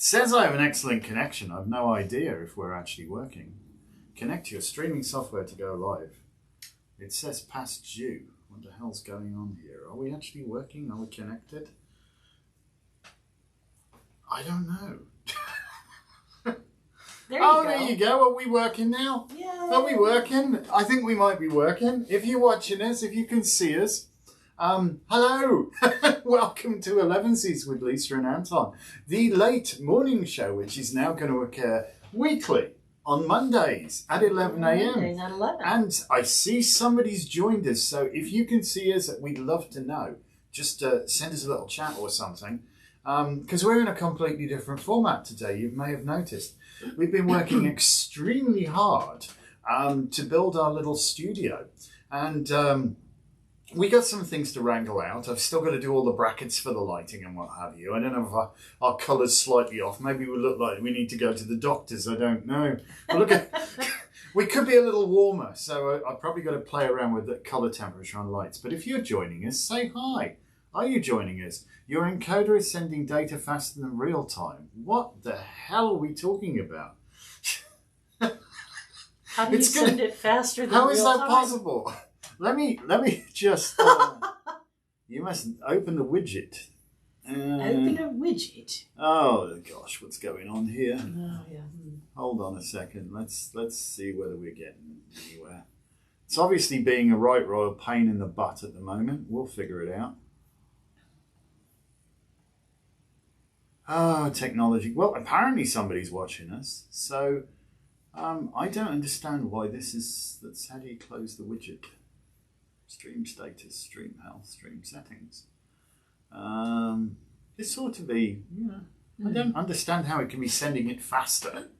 says I have an excellent connection. I've no idea if we're actually working. Connect your streaming software to go live. It says past due. What the hell's going on here? Are we actually working? Are we connected? I don't know. There you go. Are we working now? Yeah. Are we working? I think we might be working. If you're watching us, if you can see us, hello. Welcome to Elevensies with Lisa and Anton, the late morning show, which is now going to occur weekly on Mondays at 11 a.m. Mondays at 11. And I see somebody's joined us, so if you can see us, we'd love to know. Just send us a little chat or something, because we're in a completely different format today. You may have noticed. We've been working extremely hard to build our little studio, and we got some things to wrangle out. I've still got to do all the brackets for the lighting and what have you. I don't know if our colour's slightly off. Maybe we look like we need to go to the doctors. I don't know. But look at, we could be a little warmer, so I've probably got to play around with the colour temperature on lights. But if you're joining us, say hi. Are you joining us? Your encoder is sending data faster than real time. What the hell are we talking about? How do you send it faster than real time? How is that possible? Let me just... you must open the widget. Open a widget? Oh, gosh, what's going on here? Oh, yeah. Hold on a second. Let's see whether we're getting anywhere. It's obviously being a right royal pain in the butt at the moment. We'll figure it out. Oh, technology. Well, apparently somebody's watching us. So, I don't understand why this is... How do you close the widget? Stream status, stream health, stream settings. This ought to be, I don't understand how it can be sending it faster.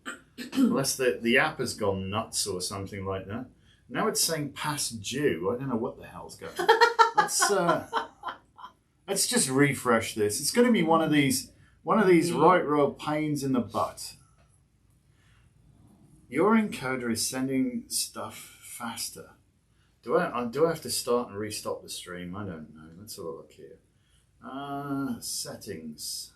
Unless the app has gone nuts or something like that. Now it's saying past due. I don't know what the hell's going on. Let's just refresh this. It's going to be one of these right royal pains in the butt. Your encoder is sending stuff faster. Do I have to start and restop the stream? I don't know. Let's have a look here. Settings.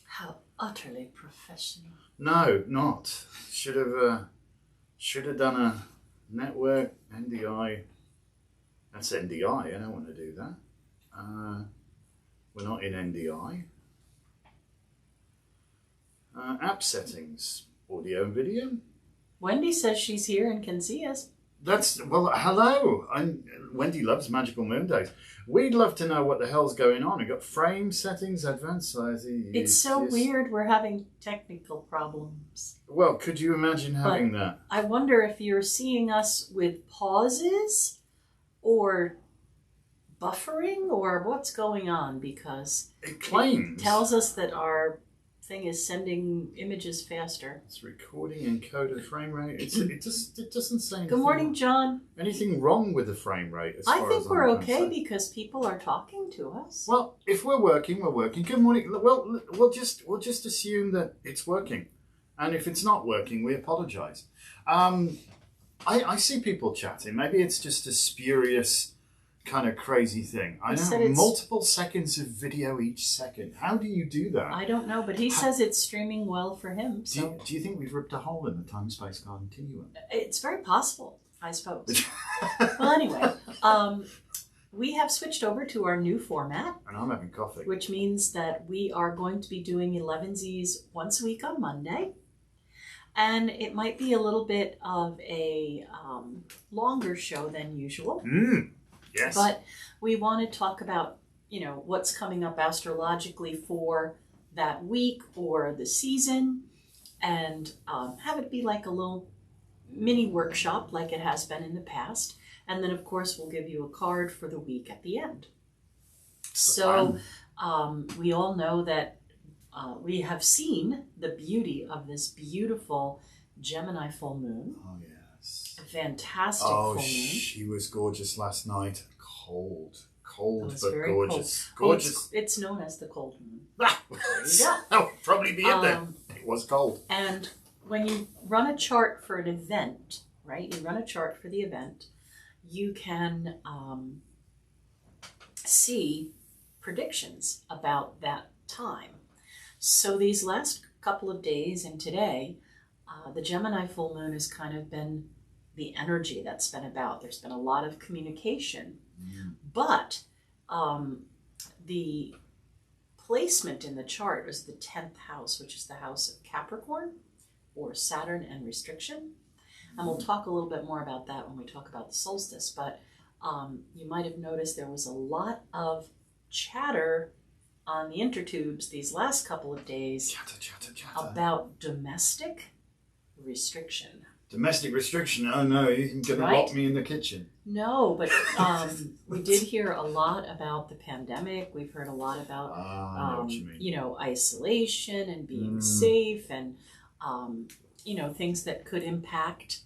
How utterly professional. No, not. Should have done a network NDI. That's NDI. I don't want to do that. We're not in NDI. App settings. Audio and video. Wendy says she's here and can see us. Hello. Wendy loves Magickal Moondays. We'd love to know what the hell's going on. We've got frame settings, advanced sizing. It's so weird we're having technical problems. Well, could you imagine having that? I wonder if you're seeing us with pauses or buffering or what's going on, because it claims. It tells us that our thing is sending images faster. It's recording encoder frame rate. It doesn't say anything. Good morning, John. Anything wrong with the frame rate? I think we're okay because people are talking to us. Well, if we're working, we're working. Good morning. Well, we'll just assume that it's working, and if it's not working, we apologise. I see people chatting. Maybe it's just a spurious kind of crazy thing. I know, multiple seconds of video each second. How do you do that? I don't know, but he says it's streaming well for him. So. Do you think we've ripped a hole in the time-space continuum? It's very possible, I suppose. Well, anyway, we have switched over to our new format. And I'm having coffee. Which means that we are going to be doing Elevensies once a week on Monday. And it might be a little bit of a longer show than usual. Yes. But we want to talk about, what's coming up astrologically for that week or the season, and have it be like a little mini workshop like it has been in the past. And then, of course, we'll give you a card for the week at the end. So we all know that we have seen the beauty of this beautiful Gemini full moon. Oh, yes. A fantastic full moon. She was gorgeous last night. Cold but gorgeous. Cold. Gorgeous. It's known as the cold moon. That'll probably be it then. It was cold. And when you run a chart for an event, right? You run a chart for the event, you can see predictions about that time. So these last couple of days and today, the Gemini full moon has kind of been the energy that's been about. There's been a lot of communication, but the placement in the chart was the 10th house, which is the house of Capricorn, or Saturn and restriction. And we'll talk a little bit more about that when we talk about the solstice, but you might have noticed there was a lot of chatter on the intertubes these last couple of days about domestic restriction. Domestic restriction? Oh no, you're going to lock me in the kitchen. No, but we did hear a lot about the pandemic. We've heard a lot about, I know what you mean. you know, isolation and being safe and, you know, things that could impact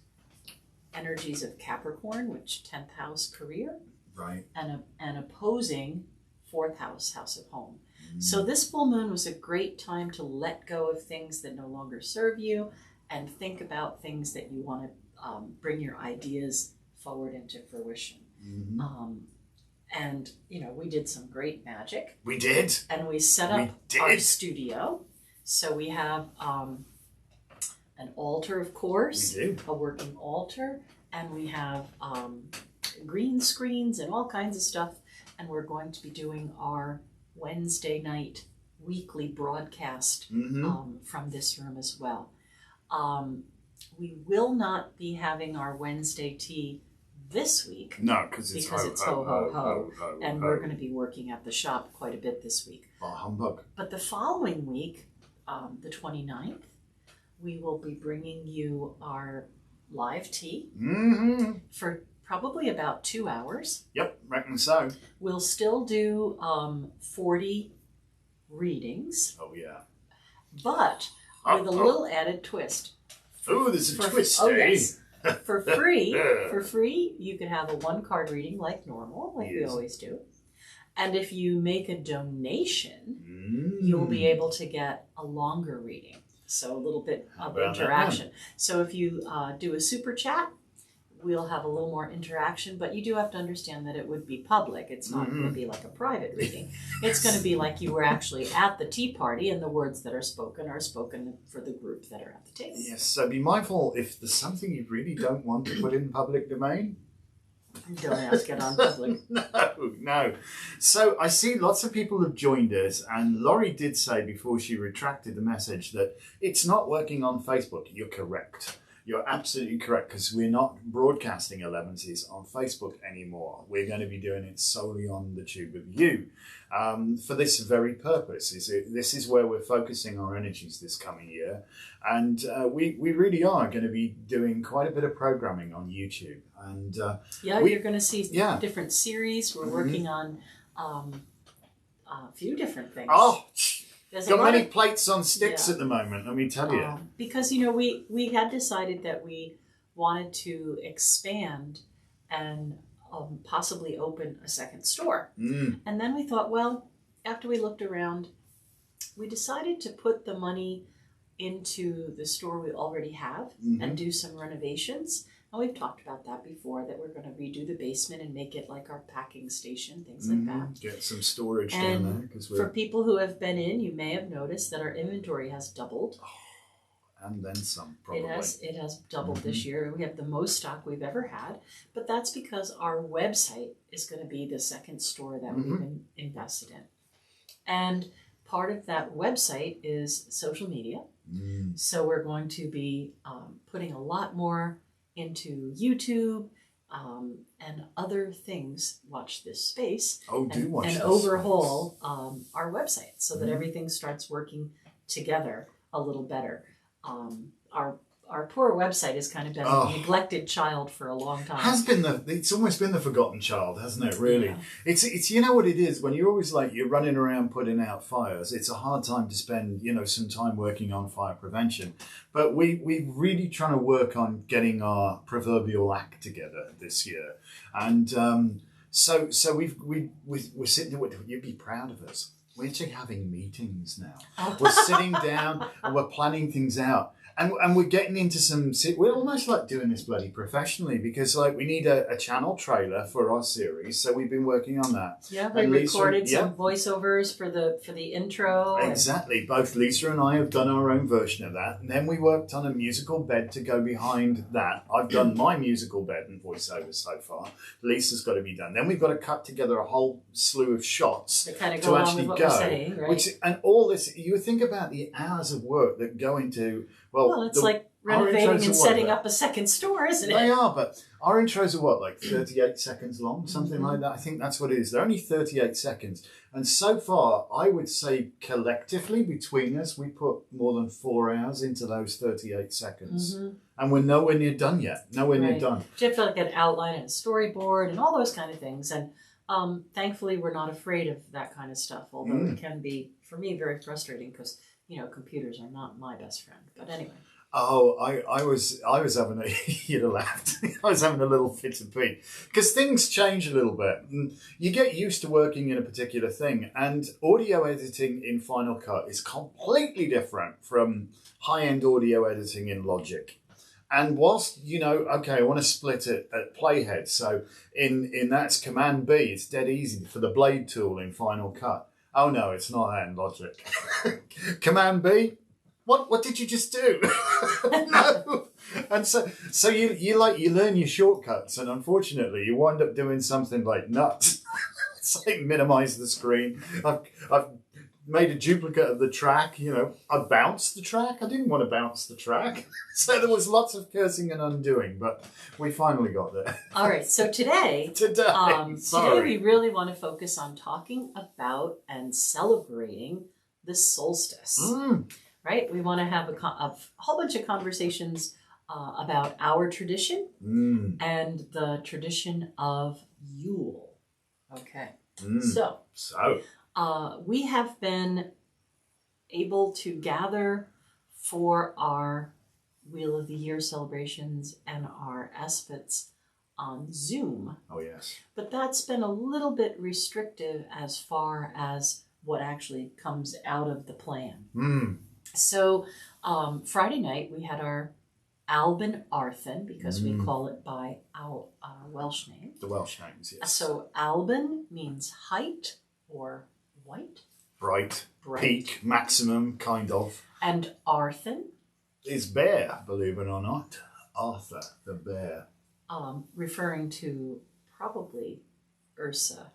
energies of Capricorn, which 10th house career, right, and opposing 4th house, house of home. So this full moon was a great time to let go of things that no longer serve you and think about things that you want to bring your ideas forward into fruition. And, you know, we did some great magic. We did. And we set up our studio. So we have an altar, of course, we do. A working altar, and we have green screens and all kinds of stuff. And we're going to be doing our Wednesday night weekly broadcast from this room as well. We will not be having our Wednesday tea this week. No, because it's ho, ho, ho. And we're going to be working at the shop quite a bit this week. Bah humbug. But the following week, the 29th, we will be bringing you our live tea for probably about 2 hours. Yep, reckon so. We'll still do 40 readings. Oh, yeah. But with a little added twist. Oh, there's a twist, oh, yes. For free, you can have a 1-card reading like normal, like we always do. And if you make a donation, you'll be able to get a longer reading. So a little bit of interaction. So if you do a super chat, we'll have a little more interaction, but you do have to understand that it would be public. It's not going to be like a private reading. It's going to be like you were actually at the tea party, and the words that are spoken for the group that are at the table. Yes, so be mindful if there's something you really don't want to put in public domain. Don't ask it on public. No. So I see lots of people have joined us, and Laurie did say before she retracted the message that it's not working on Facebook. You're correct. You're absolutely correct, because we're not broadcasting Elevensies on Facebook anymore. We're going to be doing it solely on the Tube of You for this very purpose. This is where we're focusing our energies this coming year. And we really are going to be doing quite a bit of programming on YouTube. And you're going to see different series. We're working on a few different things. Oh, there's got many plates on sticks at the moment, let me tell you. Because, you know, we had decided that we wanted to expand and possibly open a second store. And then we thought, well, after we looked around, we decided to put the money into the store we already have and do some renovations. And we've talked about that before, that we're going to redo the basement and make it like our packing station, things like that. Get some storage down there. For people who have been in, you may have noticed that our inventory has doubled. And then some, probably. It has doubled this year. We have the most stock we've ever had. But that's because our website is going to be the second store that we've invested in. And part of that website is social media. So we're going to be putting a lot more into YouTube and other things. Watch this space. And overhaul our website so that everything starts working together a little better. Our poor website has kind of been a neglected child for a long time. It's almost been the forgotten child, hasn't it, really? Yeah. It's you know what it is, when you're always you're running around putting out fires, it's a hard time to spend, some time working on fire prevention. But we're really trying to work on getting our proverbial act together this year. And so we're sitting there, you'd be proud of us. We're actually having meetings now. We're sitting down and we're planning things out. And we're getting into we're almost like doing this bloody professionally, because like we need a channel trailer for our series, so we've been working on that. Yeah, we recorded some voiceovers for the intro. Exactly. Both Lisa and I have done our own version of that, and then we worked on a musical bed to go behind that. I've done my musical bed and voiceovers so far. Lisa's got to be done. Then we've got to cut together a whole slew of shots to kind of to actually with what go. We're saying, right? And all this, you think about the hours of work that go into. Well, it's like renovating and setting up a second store, isn't it? They are, but our intros are what, like 38 seconds long, something like that. I think that's what it is. They're only 38 seconds. And so far, I would say collectively between us, we put more than 4 hours into those 38 seconds. And we're nowhere near done yet. Nowhere near done. You have to like an outline and a storyboard and all those kind of things. And thankfully, we're not afraid of that kind of stuff, although it can be, for me, very frustrating because, computers are not my best friend. But anyway. Oh, I was having a you'd have laughed. I was having a little fit of pee because things change a little bit. And you get used to working in a particular thing, and audio editing in Final Cut is completely different from high-end audio editing in Logic. And whilst okay, I want to split it at playhead, so in that's Command B. It's dead easy for the blade tool in Final Cut. Oh no, it's not that in Logic. Command B. What did you just do? No. And so you learn your shortcuts, and unfortunately you wind up doing something like nuts. It's like minimize the screen. I've made a duplicate of the track. I bounced the track. I didn't want to bounce the track. So there was lots of cursing and undoing, but we finally got there. All right. So today we really want to focus on talking about and celebrating the solstice. Right? We want to have a whole bunch of conversations about our tradition and the tradition of Yule. Okay. So we have been able to gather for our Wheel of the Year celebrations and our Sabbats on Zoom. Oh, yes. But that's been a little bit restrictive as far as what actually comes out of the plan. So Friday night we had our Alban Arthur, because we call it by our Welsh name. The Welsh names, yes. So Alban means height or white. Bright. Peak, maximum, kind of. And Arthur is bear, believe it or not. Arthur, the bear. Referring to probably Ursa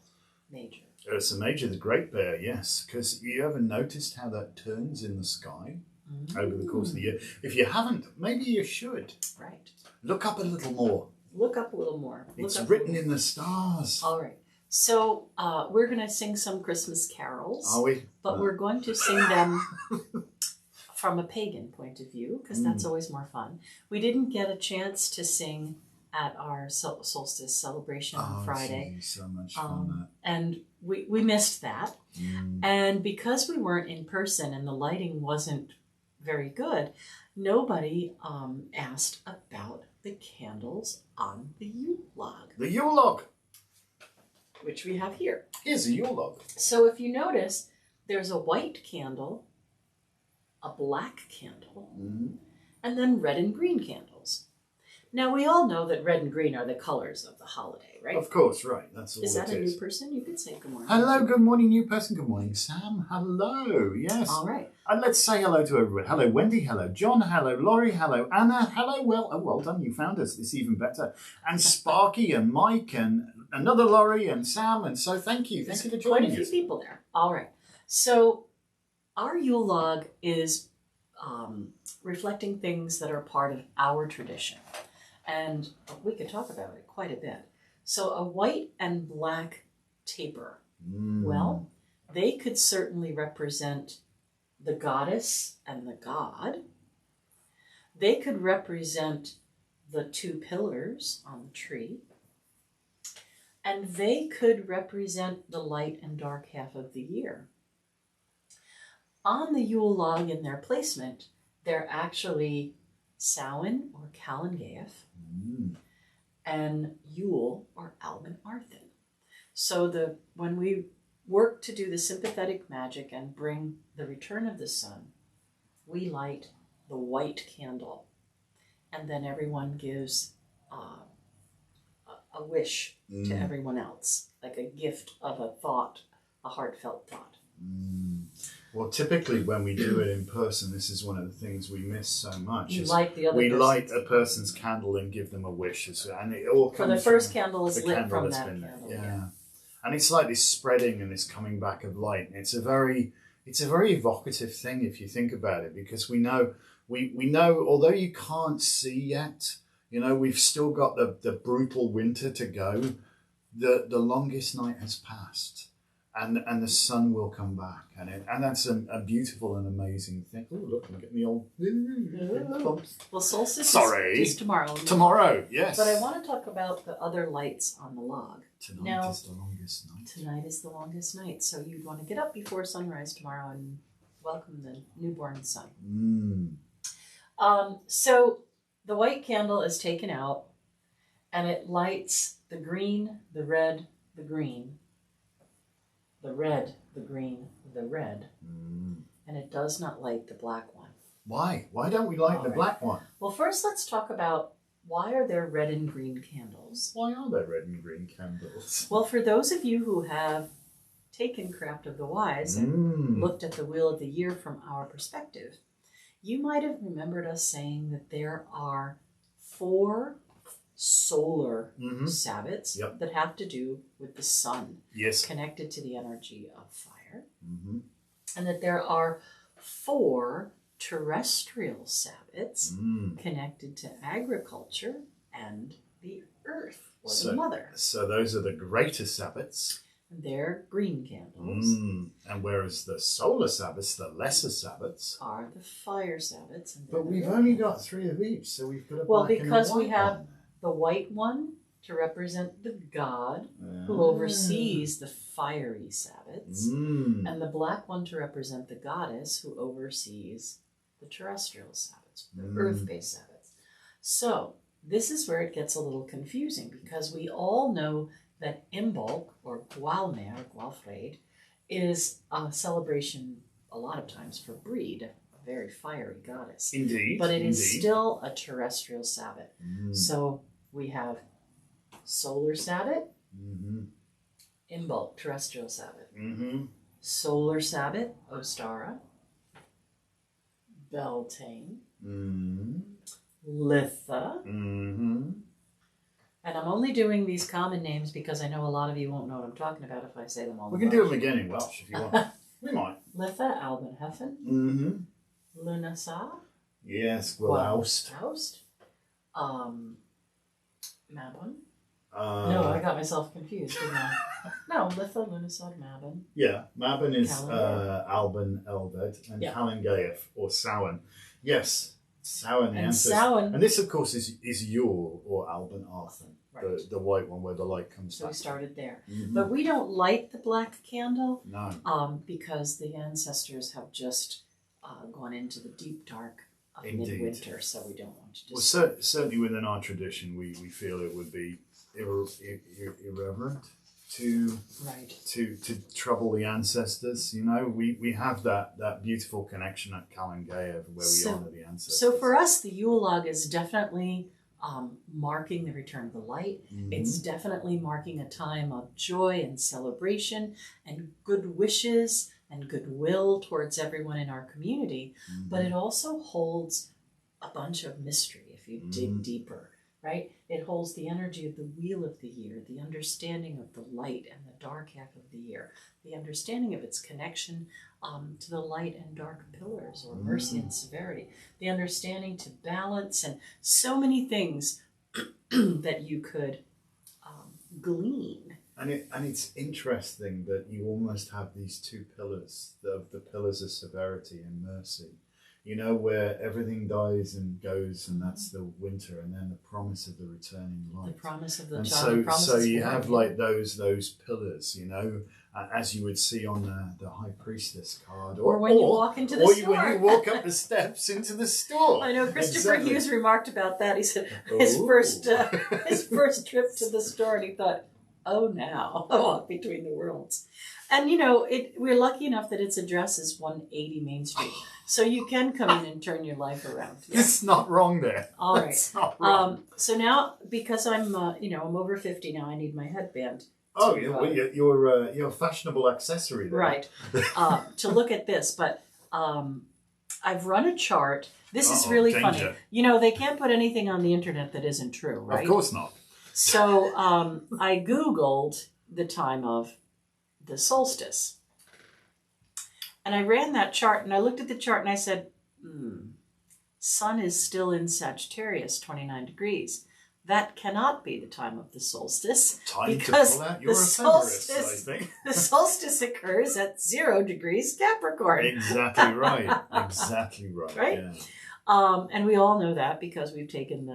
Major. Ursa Major, the Great Bear, yes. Because you ever noticed how that turns in the sky over the course of the year? If you haven't, maybe you should. Right. Look up a little more. Look up a little more. It's written in the stars. All right. So we're going to sing some Christmas carols. Are we? But we're going to sing them from a pagan point of view, because that's always more fun. We didn't get a chance to sing at our solstice celebration on Friday. So much fun. And we missed that. And because we weren't in person and the lighting wasn't very good, nobody asked about the candles on the Yule log. The Yule log! Which we have here. Here's a Yule log. So if you notice, there's a white candle, a black candle, and then red and green candles. Now, we all know that red and green are the colors of the holiday, right? Of course, right. That's all it is. Is that a new person? You could say good morning. Hello, good morning, new person. Good morning, Sam. Hello, yes. All right. And let's say hello to everyone. Hello, Wendy. Hello, John. Hello, Laurie. Hello, Anna. Hello, well done. You found us. It's even better. And Sparky and Mike and another Laurie and Sam. And so thank you. Thank you for joining us. Quite a few people there. All right. So our Yule log is reflecting things that are part of our tradition. And we could talk about it quite a bit. So a white and black taper. Well, they could certainly represent the goddess and the god. They could represent the two pillars on the tree. And they could represent the light and dark half of the year. On the Yule log in their placement, they're actually Samhain or Calangaeaf and Yule or Alban Arthur. So when we work to do the sympathetic magic and bring the return of the sun, we light the white candle. And then everyone gives a wish to everyone else, like a gift of a thought, a heartfelt thought. Well, typically when we do it in person, this is one of the things we miss so much. You light the other we person. light a person's candle and give them a wish, and it all comes For the first from candle is the lit candle from that's that been candle. lit. Yeah. And it's like this spreading and this coming back of light. And it's a very evocative thing if you think about it, because we know, although you can't see yet, we've still got the brutal winter to go. The longest night has passed. And the sun will come back, and that's a beautiful and amazing thing. Oh, look, I'm getting the old clumps. Well, solstice Sorry. is tomorrow. Tomorrow, yes. But I want to talk about the other lights on the log. Tonight is the longest night. Tonight is the longest night, so you'd want to get up before sunrise tomorrow and welcome the newborn sun. So the white candle is taken out, and it lights the green, the red, the green. The red, the green, the red, and it does not light the black one. Why? Why don't we light the black one? Well, first let's talk about why are there red and green candles? Why are there red and green candles? Well, for those of you who have taken Craft of the Wise and looked at the Wheel of the Year from our perspective, you might have remembered us saying that there are 4 solar Sabbats that have to do with the sun, connected to the energy of fire, and that there are 4 terrestrial Sabbats connected to agriculture and the earth, or the mother. So those are the greater Sabbats. They're green candles. And whereas the solar Sabbats, the lesser Sabbats, are the fire Sabbats. But we've only got 3 of each, so we've got a black and a because white we have one. The white one to represent the god who oversees the fiery Sabbats, and the black one to represent the goddess who oversees the terrestrial Sabbats, the earth-based Sabbats. So this is where it gets a little confusing, because we all know that Imbolc, or Gualmer, Gualfred, is a celebration a lot of times for Breed, a very fiery goddess. Indeed. But it is still a terrestrial Sabbat. So we have solar Sabbat, Imbolc, terrestrial Sabbat, solar Sabbat, Ostara, Beltane, Litha, and I'm only doing these common names because I know a lot of you won't know what I'm talking about if I say them all. We can do them again in Welsh if you want. We might. Litha, Alban Heffen, Lunasa. Yes, Gwaust. Mabon. No, I got myself confused, didn't I? No, Litha, Lunasod, Mabon. Yeah, Mabon is Alban Elved, and Calangaeaf, or Samhain. Yes, Samhain, the ancestor. Samhain. And this, of course, is Yule, or Alban Arthur, the white one where the light comes back. So we started there. But we don't light the black candle. No. Because the ancestors have just gone into the deep dark of midwinter, so we don't want to just... Well, certainly within our tradition, we feel it would be irreverent to trouble the ancestors. We have that beautiful connection at Calangaeaf where we honour the ancestors. So for us, the Yule log is definitely marking the return of the light. It's definitely marking a time of joy and celebration and good wishes and goodwill towards everyone in our community, but it also holds a bunch of mystery if you dig deeper, right? It holds the energy of the Wheel of the Year, the understanding of the light and the dark half of the year, the understanding of its connection to the light and dark pillars, or mercy and severity, the understanding to balance, and so many things that you could glean. And it's interesting that you almost have these 2 pillars, the pillars of severity and mercy. Where everything dies and goes, and that's the winter, and then the promise of the returning light. The promise of the child. And so you have like those pillars, as you would see on the High Priestess card, or when you walk into the store, or when you walk up the steps into the store. I know Christopher Hughes remarked about that. He said his first trip to the store, and he thought, "Oh, now I walk between the worlds." And we're lucky enough that its address is 180 Main Street. So you can come in and turn your life around. Yeah. It's not wrong there. All right. It's not wrong. So now, because I'm over 50 now, I need my headband. Oh, you're a fashionable accessory there. Right. To look at this, but I've run a chart. This is really funny. They can't put anything on the internet that isn't true, right? Of course not. So I Googled the time of the solstice. And I ran that chart, and I looked at the chart, and I said, sun is still in Sagittarius, 29 degrees. That cannot be the time of the solstice. Time to pull out your ephemeris, I think. The solstice occurs at 0 degrees Capricorn. Exactly right. Exactly right. Right? Yeah. And we all know that because we've taken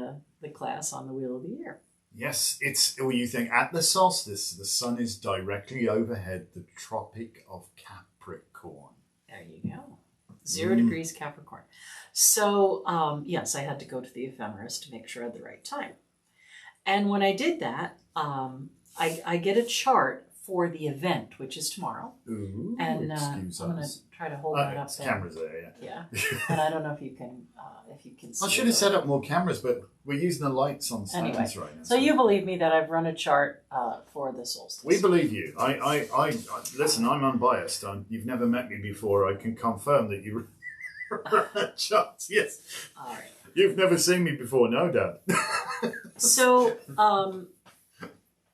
the class on the Wheel of the Year. Yes, you think at the solstice, the sun is directly overhead the Tropic of Capricorn. There you go. 0 degrees Capricorn. So, yes, I had to go to the ephemeris to make sure I had the right time. And when I did that, I get a chart for the event, which is tomorrow. Ooh, and I'm going to try to hold that up there. Cameras there, yeah. And I don't know if you can see. I should have set up more cameras, but we're using the lights on stands right now. So you believe me that I've run a chart for the solstice. We believe you. I listen, I'm unbiased. You've never met me before. I can confirm that you run a chart. Yes. All right. You've never seen me before, no doubt. So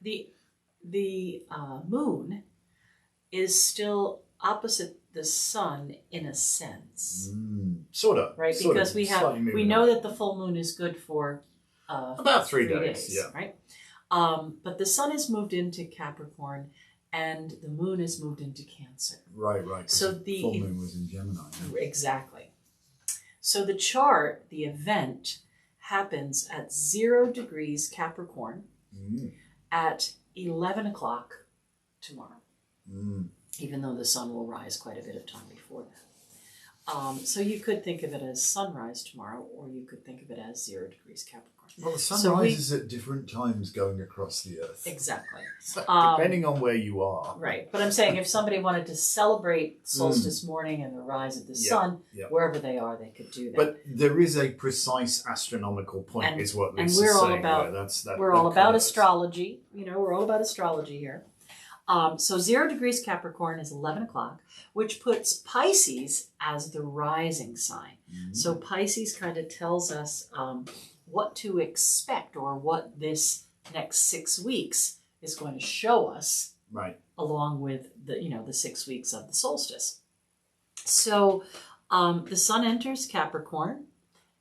the moon is still opposite the sun in a sense. Sort of. Right? Sort because of, we know that the full moon is good for about 3 days. Yeah. Right? But the sun has moved into Capricorn and the moon has moved into Cancer. Right. So the full moon was in Gemini. Yeah. Exactly. So the chart, the event, happens at 0 degrees Capricorn at 11 o'clock tomorrow, even though the sun will rise quite a bit of time before that. So you could think of it as sunrise tomorrow, or you could think of it as 0 degrees Capricorn. Well, the sun rises at different times going across the earth. Exactly. So, depending on where you are. Right. But I'm saying if somebody wanted to celebrate solstice morning and the rise of the sun, wherever they are, they could do that. But there is a precise astronomical point, is what Lisa's saying. We're all about astrology. We're all about astrology here. So 0 degrees Capricorn is 11 o'clock, which puts Pisces as the rising sign. So Pisces kind of tells us what to expect, or what this next 6 weeks is going to show us, right? Along with the 6 weeks of the solstice. So the sun enters Capricorn,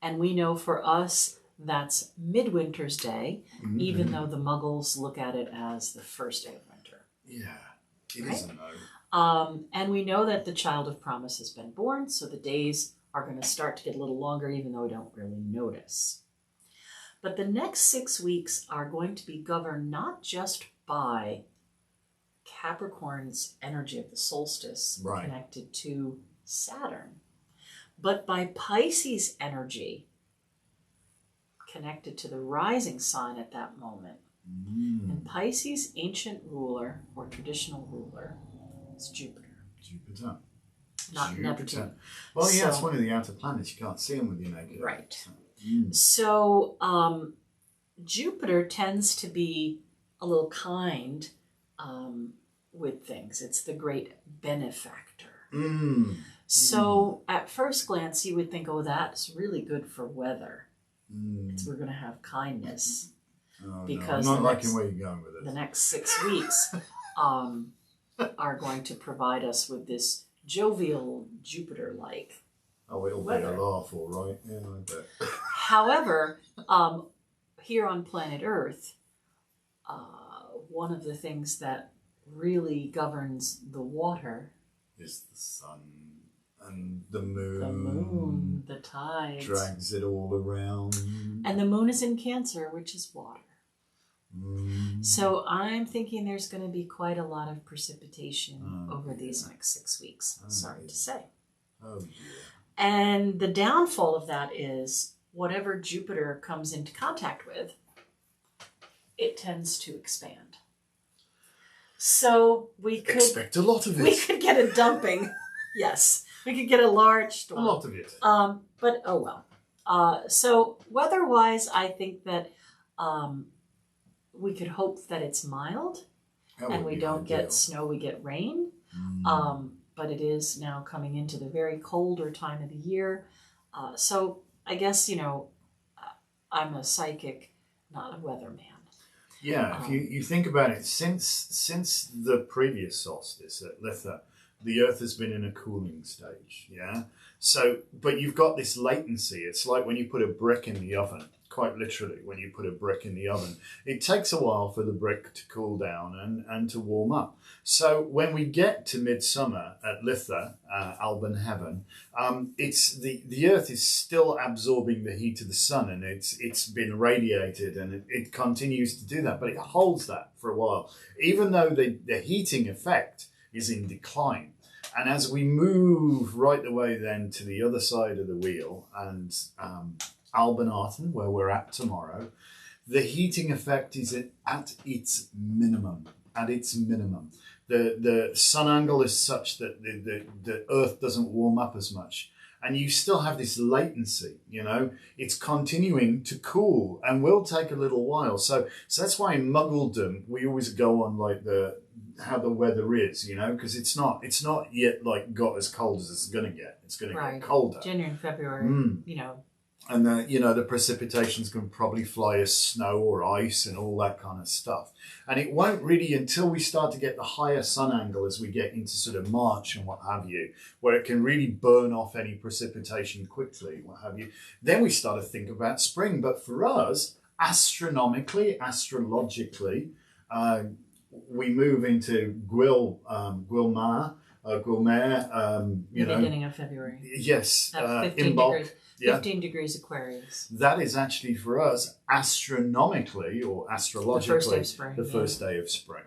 and we know for us that's Midwinter's Day, even though the Muggles look at it as the first day of winter. Yeah, it isn't though. And we know that the child of promise has been born, so the days are going to start to get a little longer, even though we don't really notice. But the next 6 weeks are going to be governed not just by Capricorn's energy of the solstice connected to Saturn, but by Pisces' energy connected to the rising sign at that moment. And Pisces' ancient ruler or traditional ruler is Jupiter. Not Neptune. Well, it's one of the outer planets. You can't see them with your naked eye. Right. So Jupiter tends to be a little kind with things. It's the great benefactor. So at first glance, you would think, oh, that's really good for weather. We're going to have kindness. Because I'm not liking where you're going with it. The next 6 weeks are going to provide us with this jovial Jupiter-like it'll weather. Be a laugh, all right. Yeah, I bet. However, here on planet Earth, one of the things that really governs the water is the sun and the moon. The moon, the tides. Drags it all around. And the moon is in Cancer, which is water. So I'm thinking there's going to be quite a lot of precipitation over these next 6 weeks. Sorry to say. Oh, dear. And the downfall of that is whatever Jupiter comes into contact with, it tends to expand. So we could expect a lot of it. We could get a dumping. Yes. We could get a large A storm. lot of it. But oh well. So weather-wise, I think that we could hope that it's mild, and we don't get snow. We get rain. But it is now coming into the very colder time of the year. So I guess, I'm a psychic, not a weatherman. Yeah, if you think about it, since the previous solstice at Litha, the Earth has been in a cooling stage, yeah? So, but you've got this latency. It's like when you put a brick in the oven, quite literally, when you put a brick in the oven. It takes a while for the brick to cool down and to warm up. So when we get to midsummer at Litha, Alban Heaven, it's the Earth is still absorbing the heat of the sun, and it's been radiated, and it continues to do that, but it holds that for a while, even though the heating effect is in decline. And as we move right the way then to the other side of the wheel, and Albanarton, where we're at tomorrow, the heating effect is at its minimum. At its minimum. The sun angle is such that the Earth doesn't warm up as much. And you still have this latency, It's continuing to cool and will take a little while. So that's why in Muggledom, we always go on like how the weather is, because it's not yet like got as cold as it's going to get. It's going to get colder. January and February, And the precipitation's going to probably fly as snow or ice and all that kind of stuff. And it won't really, until we start to get the higher sun angle as we get into sort of March and what have you, where it can really burn off any precipitation quickly, what have you, then we start to think about spring. But for us, astrologically, we move into Gwilmare, beginning of February. Yes. At 15 degrees. 15 degrees Aquarius. That is actually for us astronomically or astrologically the first day of spring.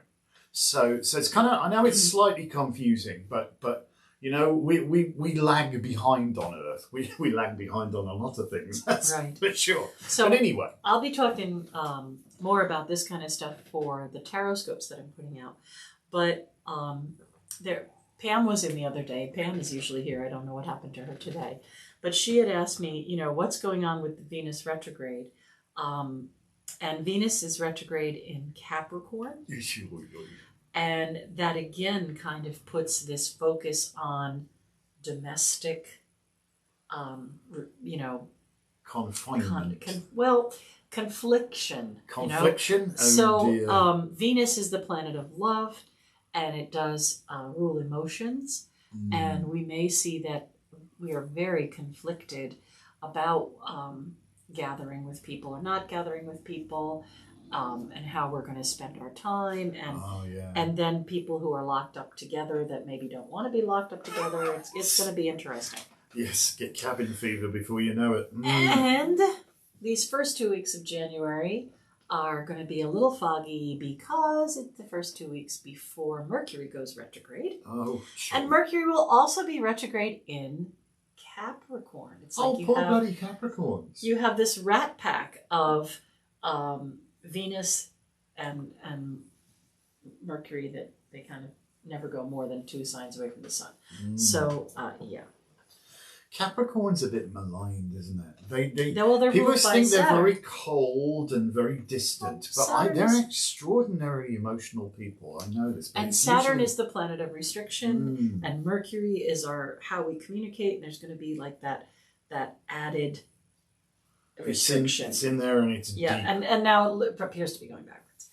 So it's kind of, I know it's slightly confusing, but we lag behind on Earth. We lag behind on a lot of things. That's right. For sure. So but anyway, I'll be talking more about this kind of stuff for the tarot scopes that I'm putting out. But Pam was in the other day. Pam is usually here. I don't know what happened to her today. But she had asked me, what's going on with the Venus retrograde? And Venus is retrograde in Capricorn. And that again kind of puts this focus on domestic, confinement. Confliction. Confliction? So Venus is the planet of love, and it does rule emotions. And we may see that we are very conflicted about gathering with people or not gathering with people, and how we're going to spend our time, and then people who are locked up together that maybe don't want to be locked up together. It's going to be interesting. Yes, get cabin fever before you know it. And these first 2 weeks of January are going to be a little foggy because it's the first 2 weeks before Mercury goes retrograde. Oh, sure. And Mercury will also be retrograde in Capricorn. It's like poor bloody Capricorns. You have this rat pack of Venus and Mercury that they kind of never go more than 2 signs away from the sun. So, yeah. Capricorn's a bit maligned, isn't it? They people think they're very cold and very distant, but they're extraordinarily emotional people. I know this. And Saturn is the planet of restriction, and Mercury is how we communicate. And there's going to be like that added restriction. It's in there, and it's deep. and now it appears to be going backwards.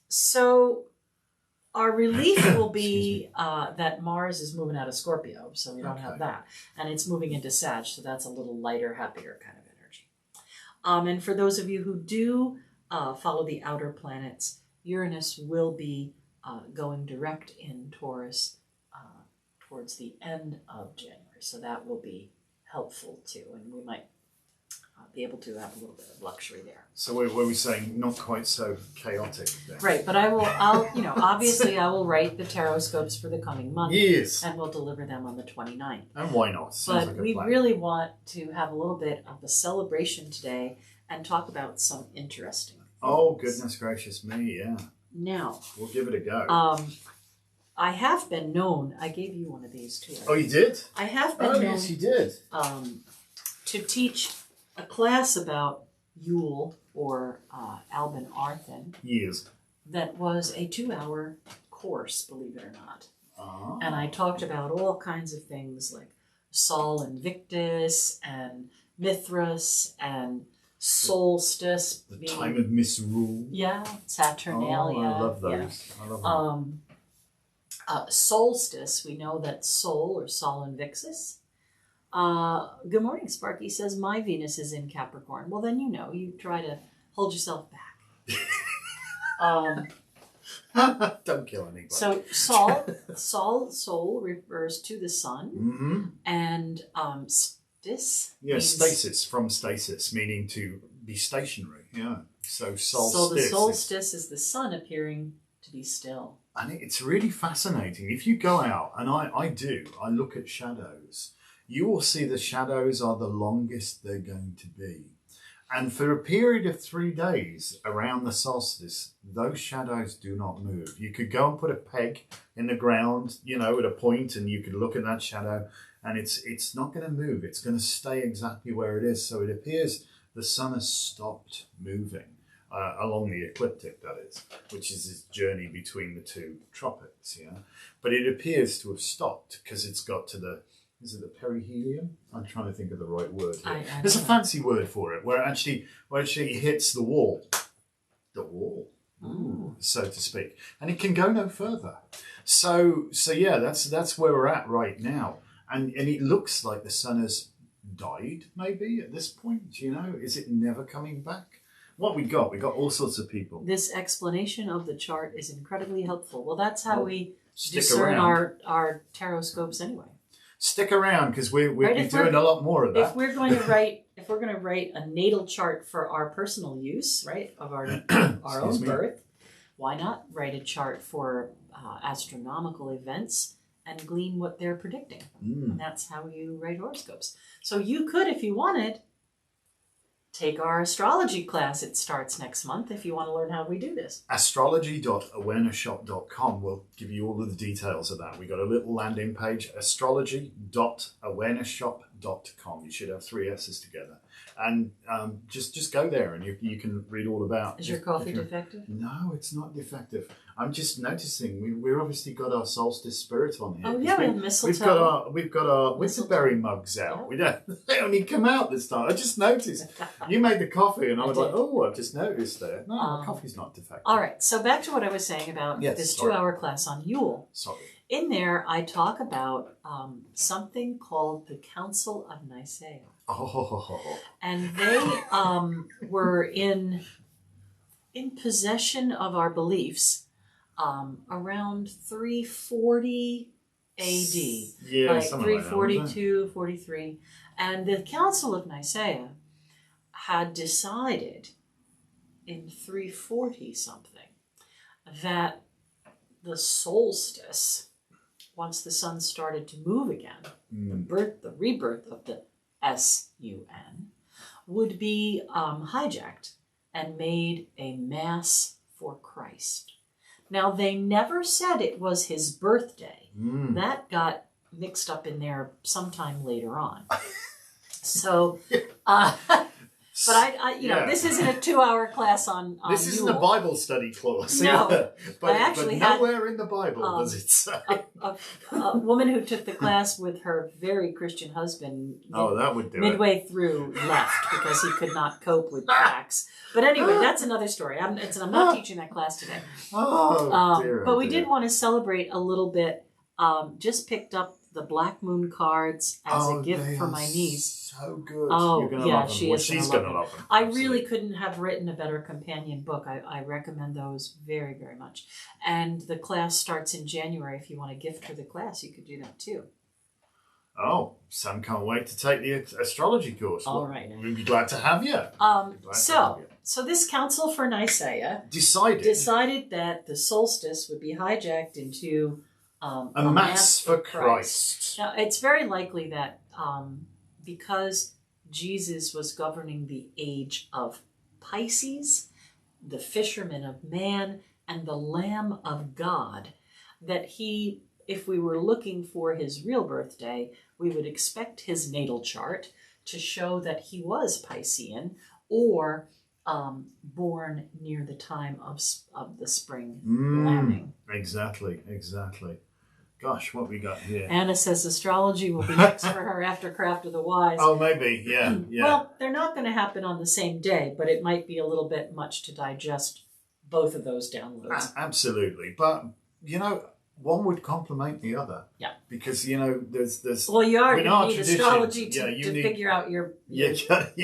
So our relief will be that Mars is moving out of Scorpio, so we don't have that. And it's moving into Sag, so that's a little lighter, happier kind of energy. And for those of you who do follow the outer planets, Uranus will be going direct in Taurus towards the end of January. So that will be helpful too, and we might be able to have a little bit of luxury there. So we're saying not quite so chaotic then. Right, but I'll obviously I will write the tarot scopes for the coming month. Yes. And we'll deliver them on the 29th. And why not? But we really want to have a little bit of a celebration today and talk about some interesting things. Oh, goodness gracious me, yeah. Now. We'll give it a go. I have been known, I gave you one of these too. Oh, you did? I have been Oh, known yes, you did. To teach a class about Yule or Albin Arthen. Years. That was a 2-hour course, believe it or not. Ah. And I talked about all kinds of things like Sol Invictus and Mithras and Solstice. The time of misrule. Yeah, Saturnalia. Oh, I love those. Yeah. I love them. Solstice, we know that Sol or Sol Invictus. Good morning, Sparky says, my Venus is in Capricorn. Well, then you try to hold yourself back. Don't kill anybody. So Sol refers to the sun, mm-hmm. and stis. Yes, stasis, from stasis, meaning to be stationary. Yeah. So solstice. So the solstice is the sun appearing to be still. And it's really fascinating. If you go out, and I look at shadows, you will see the shadows are the longest they're going to be. And for a period of 3 days around the solstice, those shadows do not move. You could go and put a peg in the ground, at a point, and you could look at that shadow, and it's not going to move. It's going to stay exactly where it is. So it appears the sun has stopped moving along the ecliptic, that is, which is its journey between the two tropics. Yeah, but it appears to have stopped because it's got to the. Is it the perihelion? I'm trying to think of the right word here. There's a fancy word for it, where it actually hits the wall. The wall, so to speak. And it can go no further. So yeah, that's where we're at right now. And it looks like the sun has died, maybe, at this point, Is it never coming back? What we got all sorts of people. This explanation of the chart is incredibly helpful. Well, that's how we discern our tarot scopes anyway. Stick around, because we're doing a lot more of that. If we're going to write a natal chart for our personal use, right, of our own birth, why not write a chart for astronomical events and glean what they're predicting? And that's how you write horoscopes. So you could, if you wanted, take our astrology class. It starts next month if you want to learn how we do this. Astrology.awarenessshop.com will give you all of the details of that. We got a little landing page, astrology.awarenessshop.com. You should have 3 S's together. And just go there and you can read all about. Is your coffee defective? No, it's not defective. I'm just noticing we've obviously got our solstice spirit on here. Oh yeah, we have mistletoe. We've got our Whistleberry mugs out. Yeah. They only come out this time. I just noticed. You made the coffee, and I was like, "Oh, I've just noticed there." No, the coffee's not defective. All right. So back to what I was saying about this 2-hour class on Yule. Sorry. In there, I talk about something called the Council of Nicea. Oh. And they were in possession of our beliefs around 340 A.D. Yeah, like something 342, like that, 43. And the Council of Nicea had decided in 340 something that the solstice, once the sun started to move again, the rebirth of the S-U-N, would be hijacked and made a mass for Christ. Now, they never said it was his birthday. That got mixed up in there sometime later on. So, but this isn't a 2-hour class on This isn't Yule. A Bible study class. No. but nowhere in the Bible does it say. A woman who took the class with her very Christian husband that would do midway through left because he could not cope with facts. But anyway, that's another story. I'm not teaching that class today. But we did want to celebrate a little bit. Just picked up the Black Moon cards as a gift for my niece. So good. Oh, You're gonna yeah, love them. she is She's going going to love them. I really couldn't have written a better companion book. I recommend those very, very much. And the class starts in January. If you want to gift her the class, you could do that too. Oh, Sam can't wait to take the astrology course. All right. We'd be glad to have you. So this Council for Nicea decided that the solstice would be hijacked into a mass for Christ. Now, it's very likely that because Jesus was governing the age of Pisces, the fisherman of man, and the Lamb of God, that if we were looking for his real birthday, we would expect his natal chart to show that he was Piscean or born near the time of the spring lambing. Exactly. Gosh, what we got here? Anna says astrology will be next for her after Craft of the Wise. Oh, maybe, yeah. Well, they're not going to happen on the same day, but it might be a little bit much to digest both of those downloads. Absolutely. But, one would complement the other. Yeah. Because, there's... Well, you are going to need astrology to figure out your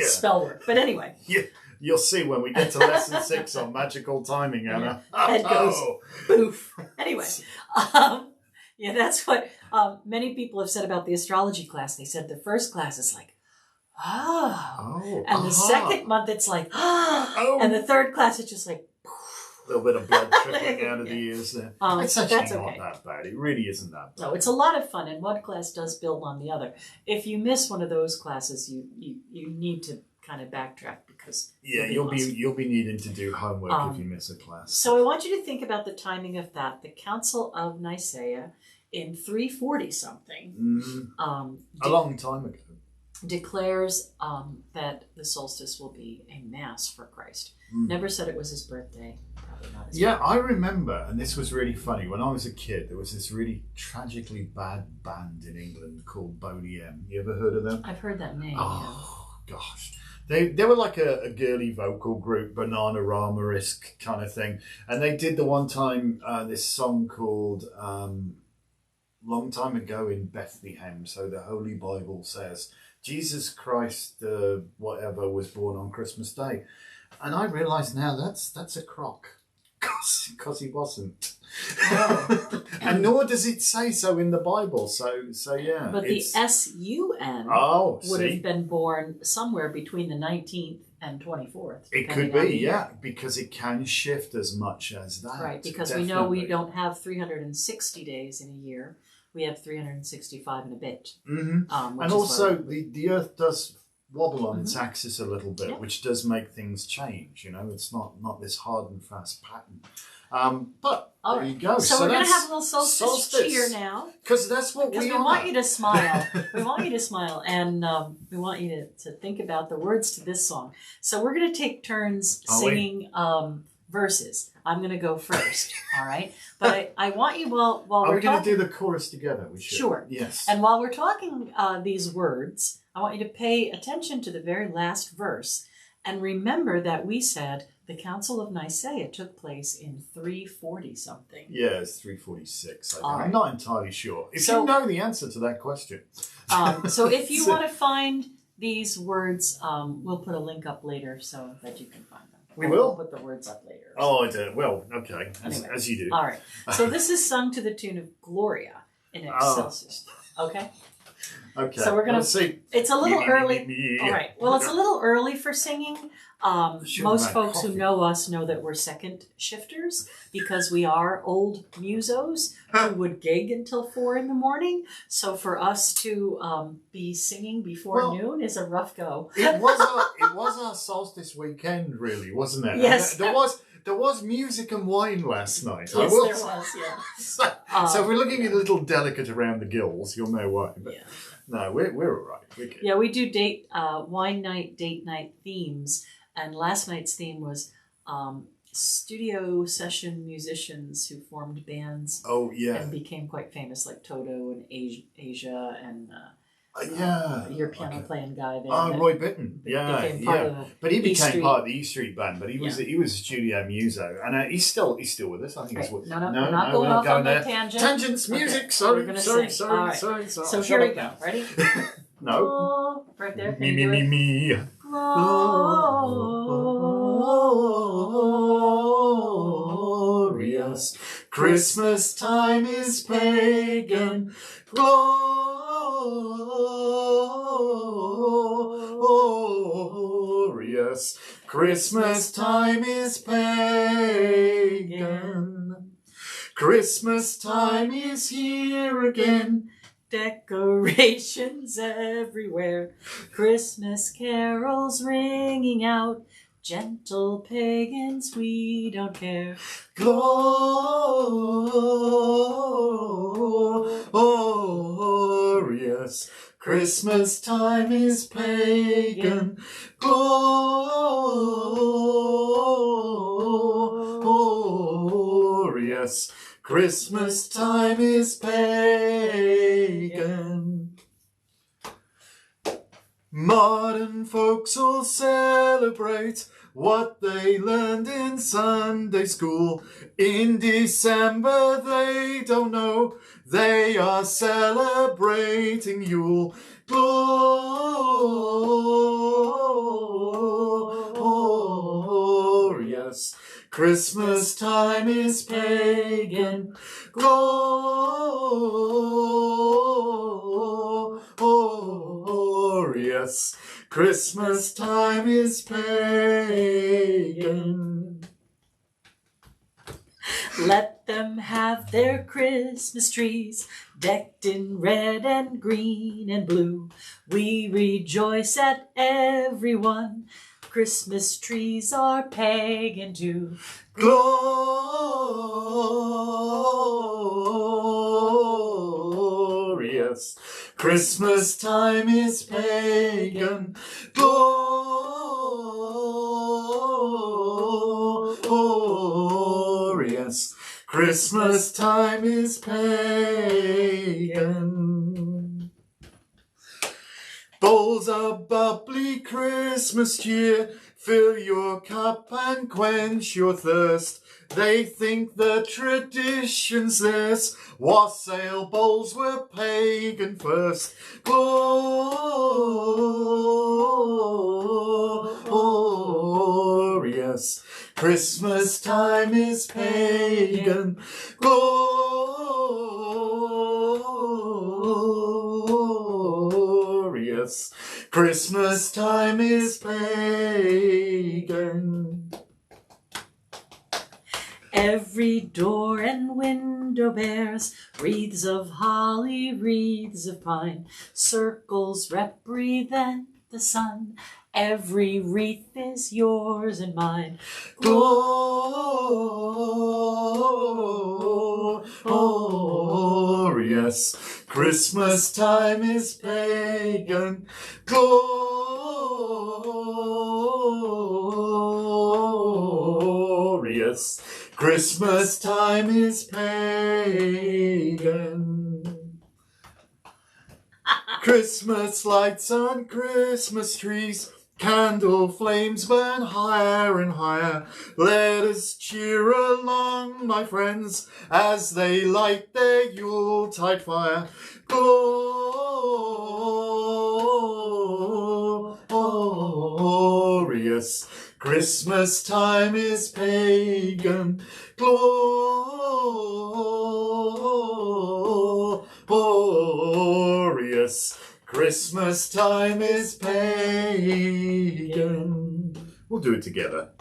spell work. But anyway. Yeah. You'll see when we get to lesson 6 on magical timing, Anna. Head goes poof. Anyway, that's what many people have said about the astrology class. They said the first class is like, and the second month it's like, and the third class it's just like, a little bit of blood trickling out of the ears there. It's actually not that bad. It really isn't that bad. No, it's a lot of fun, and one class does build on the other. If you miss one of those classes, you need to kind of backtrack because you'll be needing to do homework if you miss a class. So I want you to think about the timing of that. The Council of Nicea in 340 something, a long time ago, declares that the solstice will be a mass for Christ. Never said it was his birthday. Probably not his birthday. I remember, and this was really funny. When I was a kid, there was this really tragically bad band in England called Boney M. You ever heard of them? I've heard that name. Oh gosh. They were like a girly vocal group, Bananarama-esque kind of thing. And they did the one time this song called Long Time Ago in Bethlehem. So the Holy Bible says, Jesus Christ, whatever, was born on Christmas Day. And I realise now that's a crock. Because he wasn't. Oh. And nor does it say so in the Bible. So yeah. But the S-U-N would have been born somewhere between the 19th and 24th. It could be, because it can shift as much as that. Right, because we know we don't have 360 days in a year. We have 365 and a bit. Mm-hmm. And also, the Earth does wobble on its axis a little bit, which does make things change. It's not this hard and fast pattern. But there you go. So we're going to have a little solstice cheer now. Because that's what we want you to smile. We want you to smile. And we want you to think about the words to this song. So we're going to take turns singing verses. I'm going to go first. All right? But I want you, while we're going to do the chorus together. We should. Sure. Yes. And while we're talking these words, I want you to pay attention to the very last verse and remember that we said the Council of Nicea took place in 340 something. Yeah, it's 346. I'm not entirely sure. If you know the answer to that question. So if you want to find these words, we'll put a link up later so that you can find them. We'll put the words up later. Oh, I do. Well, okay. As you do. All right. So this is sung to the tune of Gloria in Excelsis. Okay? Okay. So we're going to see. It's a little early. All right. Well, it's a little early for singing. Most folks who know us know that we're second shifters because we are old musos who would gig until 4 a.m. So for us to be singing before noon is a rough go. It was our solstice weekend, really, wasn't it? Yes. There was music and wine last night. Yes, there was, yeah. So if we're looking a little delicate around the gills, you'll know why. But no, we're all right. We're good. Yeah, we do wine night, date night themes. And last night's theme was studio session musicians who formed bands. Oh, yeah. And became quite famous, like Toto and Asia and your piano playing guy there. Roy Bitton. Yeah. But he became part of the E Street Band. But he was a studio muso, and he's still with us. I think. Right. No, we're not going off on the tangent. Tangents, music. Okay. Sorry. So here we go. Ready? No. Right there. Me. Glorious Christmas time is pagan. Glorious Christmas time is pagan. Christmas time is here again. Decorations everywhere, Christmas carols ringing out, Gentle pagans, we don't care. Glorious Christmas time is pagan. Glorious Christmas time is pagan. Modern folks all celebrate what they learned in Sunday school. In December they don't know, they are celebrating Yule. Glorious Christmas time is pagan. Glorious Christmas time is pagan. Let them have their Christmas trees decked in red and green and blue. We rejoice at every one. Christmas trees are pagan too. Glorious Christmas time is pagan. Glorious Christmas time is pagan. Bowls of bubbly Christmas cheer, fill your cup and quench your thirst. They think the tradition's theirs, wassail bowls were pagan first. Glorious Christmas time is pagan. Glorious Christmas time is pagan. Every door and window bears wreaths of holly, wreaths of pine. Circles represent the sun. Every wreath is yours and mine. Glorious Christmas time is pagan. Glorious Christmas time is pagan. Christmas lights on Christmas trees, candle flames burn higher and higher. Let us cheer along, my friends, as they light their Yuletide fire. Glorious Christmas time is pagan. Glorious Christmas time is pagan. We'll do it together.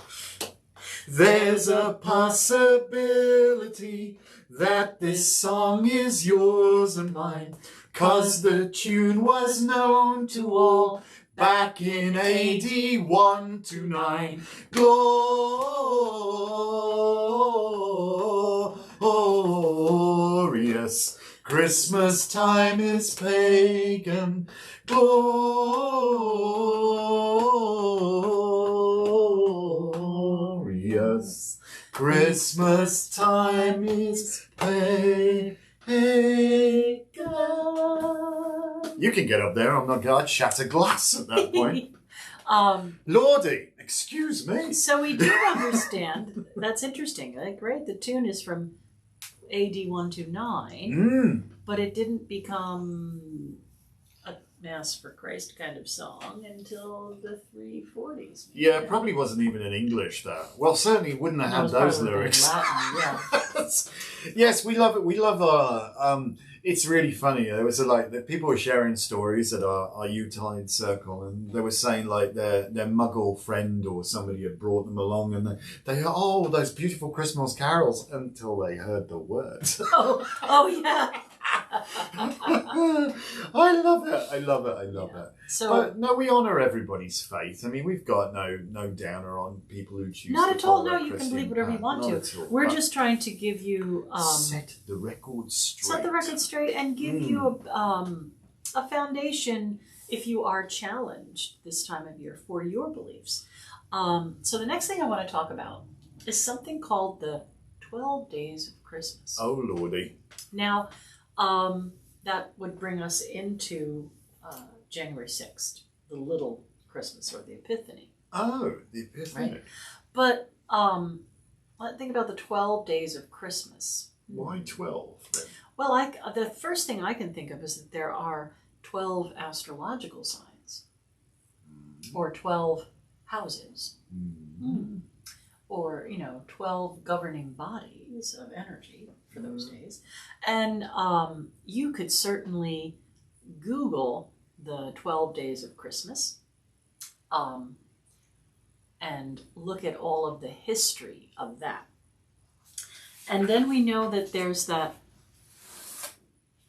There's a possibility that this song is yours and mine, 'cause the tune was known to all back in AD 129. Glorious Christmas time is pagan. Glorious Christmas time is pagan. You can get up there. I'm not going to shatter glass at that point. Lordy, excuse me. So we do understand. That's interesting. Like, right? The tune is from AD 129, but it didn't become a Mass for Christ kind of song until the 340s. Yeah, it probably wasn't even in English, though. Well, certainly wouldn't have had those lyrics. Latin, yeah. Yes, we love it. We love it's really funny. There was the people were sharing stories at our Yuletide circle, and they were saying like their Muggle friend or somebody had brought them along, and they heard, oh, those beautiful Christmas carols, until they heard the words. Oh yeah. I love it. I love it. I love Yeah. it. So But no, we honour everybody's faith. I mean, we've got no downer on people who choose not to at all. follow No, a you can Christian believe whatever you path. want Not to. at all. We're But just trying to give you set the record straight. set the record straight and give you a foundation if you are challenged this time of year for your beliefs. So the next thing I want to talk about is something called the 12 Days of Christmas. Oh, Lordy. Now, that would bring us into January 6th, the little Christmas or the Epiphany. Oh, the Epiphany. Right. But think about the 12 days of Christmas. Why 12 then? Well, the first thing I can think of is that there are 12 astrological signs, or 12 houses, or 12 governing bodies of energy for those days. And you could certainly Google the 12 Days of Christmas and look at all of the history of that. And then we know that there's that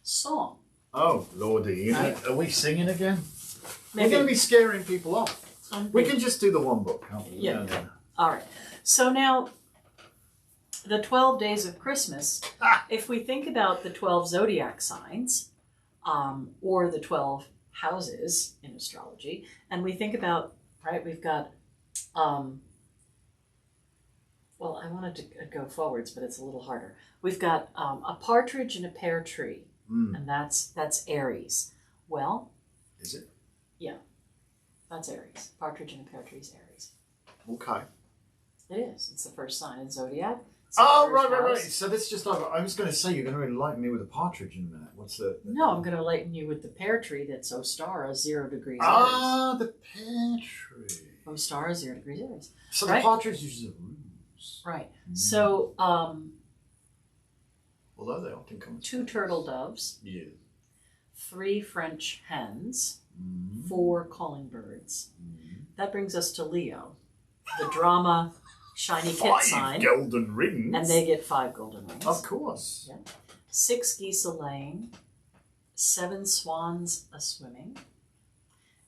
song. Oh, Lordy. Right. Are we singing again? Maybe. We're going to be scaring people off. We Maybe. can just do the one book, can't we? Yeah. No. All right. So now, the 12 Days of Christmas, if we think about the 12 zodiac signs, or the 12 houses in astrology, and we think about, right, we've got, well, I wanted to go forwards, but it's a little harder. We've got a partridge in a pear tree, and that's Aries. Well, Is it? yeah, that's Aries. Partridge in a pear tree is Aries. Okay. It is. It's the first sign in zodiac. It's the Oh, first right. house. So this just I was going to say you're going to enlighten me with a partridge in a minute. What's the No, I'm going to enlighten you with the pear tree that's Ostara, 0 degrees Aries. Ah, the pear tree. Ostara, 0 degrees Aries. So Right. the partridge uses a ruse. Right. So, Although they often come 2 turtle doves, Yeah. 3 French hens, Mm. 4 calling birds. Mm. That brings us to Leo, the drama shiny kit 5 sign, golden rings. and they get 5 golden rings. Of course. Yeah. 6 geese a laying, 7 swans a swimming,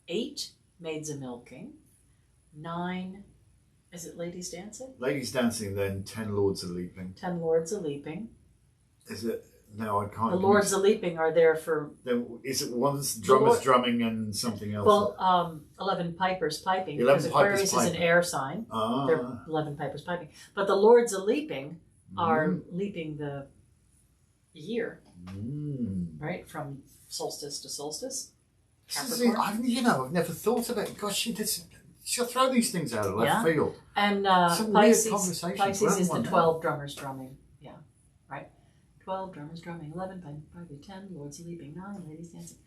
8 maids a milking, 9, is it ladies dancing? Ladies dancing, then 10 lords are leaping. 10 lords a leaping. Is it? No, I can't. The lords a leaping are there for, Then is it one's drummers Lord- drumming and something else? well, 11 pipers piping, 11 because pipers Aquarius is an piping. air sign. Ah. They're 11 pipers piping. But the lords a leaping are Mm. leaping the year, Mm. right? From solstice to solstice. See, I've never thought of it. Gosh, she'll throw these things out of left Yeah. field. And Some weird Pisces conversations for is the everyone now. 12 drummers drumming. Yeah, right? 12 drummers drumming, 11 piping, 10 lords leaping, 9 ladies dancing.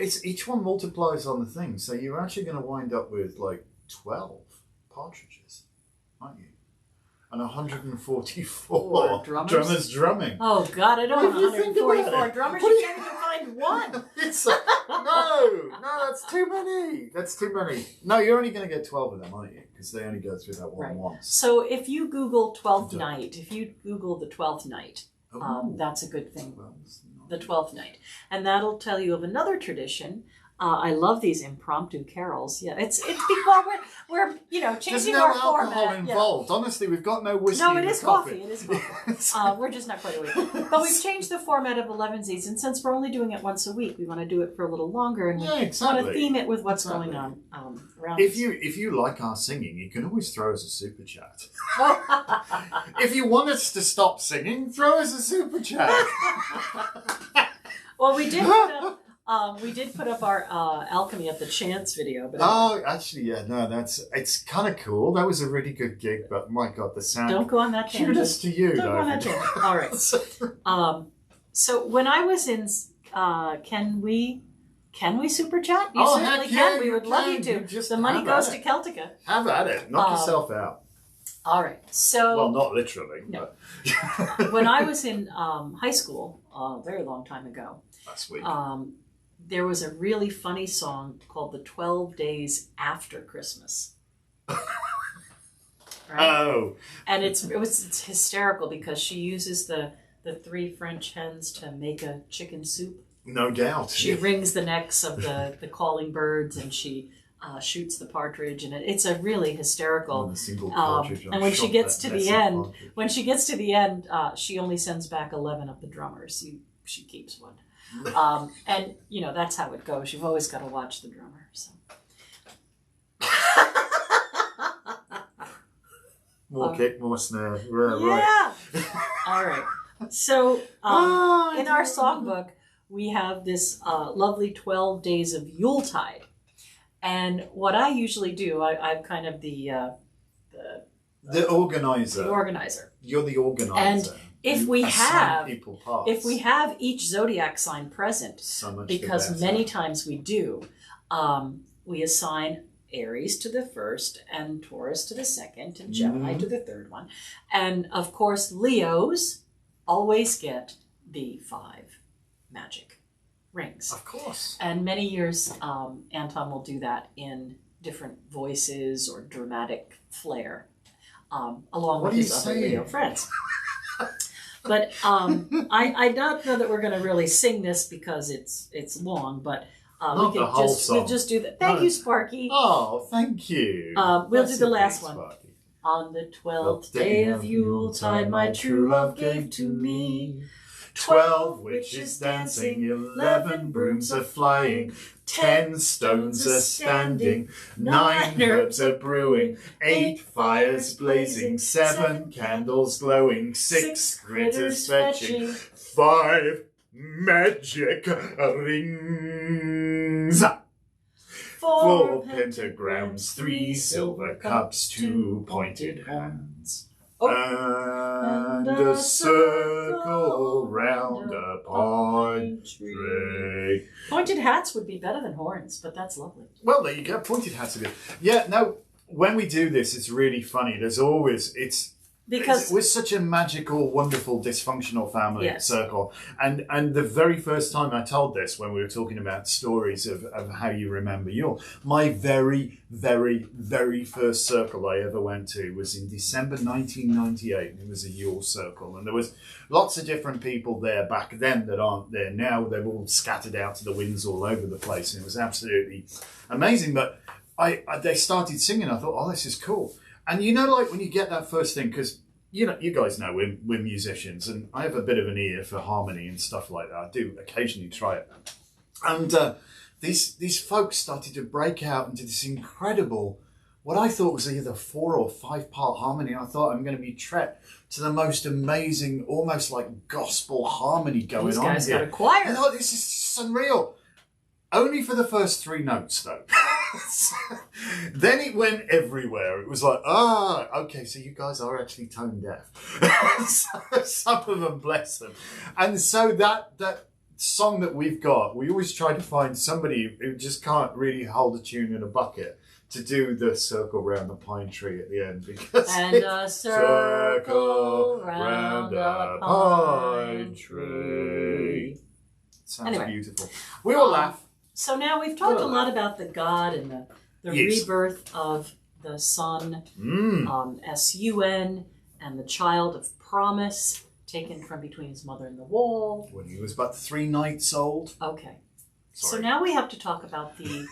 It's each one multiplies on the thing, so you're actually going to wind up with like 12 partridges, aren't you? And 144 drummers drumming. Oh, God, I don't If want you think about 144 it, drummers. what You do can't even find one. It's no, that's too many. That's too many. No, you're only going to get 12 of them, aren't you? Because they only go through that one Right. once. So if you Google 12th Duh. night, if you Google the 12th night, Oh. that's a good thing. Well, it's not- The 12th night. And that'll tell you of another tradition. I love these impromptu carols. Yeah, it's well, we're There's changing no our alcohol format. involved. Honestly, we've got no whiskey. No, in it the is coffee. It is coffee. So- We're just not quite awake. But we've changed the format of Elevensies, and since we're only doing it once a week, we want to do it for a little longer, and we Yeah, want to exactly. theme it with what's Exactly. going on around If us. you like our singing, you can always throw us a super chat. If you want us to stop singing, throw us a super chat. Well, we did put up our Alchemy of the Chance video, but Oh, actually, yeah, no, it's kind of cool. That was a really good gig, but my God, the sound. don't go on that tangent. Kudos to you, Don't go on that though. tangent. All right. So when I was in, can we super chat? You Oh, certainly heck yeah, can. We you would love can. you to. You just The money have goes at to it. Celtica. Have at it. Knock yourself out. All right. So Well, not literally. No. But when I was in high school, a very long time ago, last week. there was a really funny song called "The 12 Days After Christmas." Right? Oh. And it's hysterical because she uses the the 3 French hens to make a chicken soup. No doubt. She wrings the necks of the calling birds, and she shoots the partridge, and it's a really hysterical. Single partridge, and when she gets to the end, she only sends back 11 of the drummers. She keeps one, and that's how it goes. You've always got to watch the drummer. So. More kick, more snare. Yeah. Right. All right. So in our songbook, we have this lovely 12 Days of Yuletide. And what I usually do, I'm kind of the organizer. The organizer. You're the organizer. And if we have each zodiac sign present, so because many times we do, we assign Aries to the first, and Taurus to the second, and Gemini to the third one. And of course, Leos always get the 5 magic rings. Of course. And many years, Anton will do that in different voices or dramatic flair, along with his other Leo friends. But I don't know that we're going to really sing this because it's long, but we'll just do that. Thank you, Sparky. Oh, thank you. We'll do the last one. Sparky. On the 12th day of Yuletide, my true love gave to me 12 witches dancing, 11 brooms are flying, 10 stones are standing, 9 herbs are brewing, 8 fires blazing, 7 candles glowing, 6 critters fetching, 5 magic rings, 4 pentagrams, 3 silver cups, 2 pointed hands. And a circle round a pine tree. Pointed hats would be better than horns, but that's lovely. Well, there you go. Pointed hats are good. Yeah, no, when we do this, it's really funny. We're such a magical, wonderful, dysfunctional family circle. And the very first time I told this, when we were talking about stories of how you remember Yule, my very, very, very first circle I ever went to was in December 1998. It was a Yule circle. And there was lots of different people there back then that aren't there now. They've all scattered out to the winds all over the place. And it was absolutely amazing. But they started singing. I thought, oh, this is cool. And like when you get that first thing, because you guys know we're musicians, and I have a bit of an ear for harmony and stuff like that. I do occasionally try it. And these folks started to break out into this incredible, what I thought was either 4 or 5 part harmony. I thought I'm going to be treated to the most amazing, almost like gospel harmony going on. These guys here. got a choir. I thought, this is unreal. Only for the first 3 notes, though. Then it went everywhere. It was like, okay, so you guys are actually tone deaf. Some of them, bless them. And so that song that we've got, we always try to find somebody who just can't really hold a tune in a bucket to do the circle round the pine tree at the end. Because and a circle round a pine tree. Sounds beautiful. We all laugh. So now we've talked a lot about the God and the rebirth of the Sun, S-U-N, and the child of promise taken from between his mother and the wall. When he was about 3 nights old. Okay. Sorry. So now we have to talk about the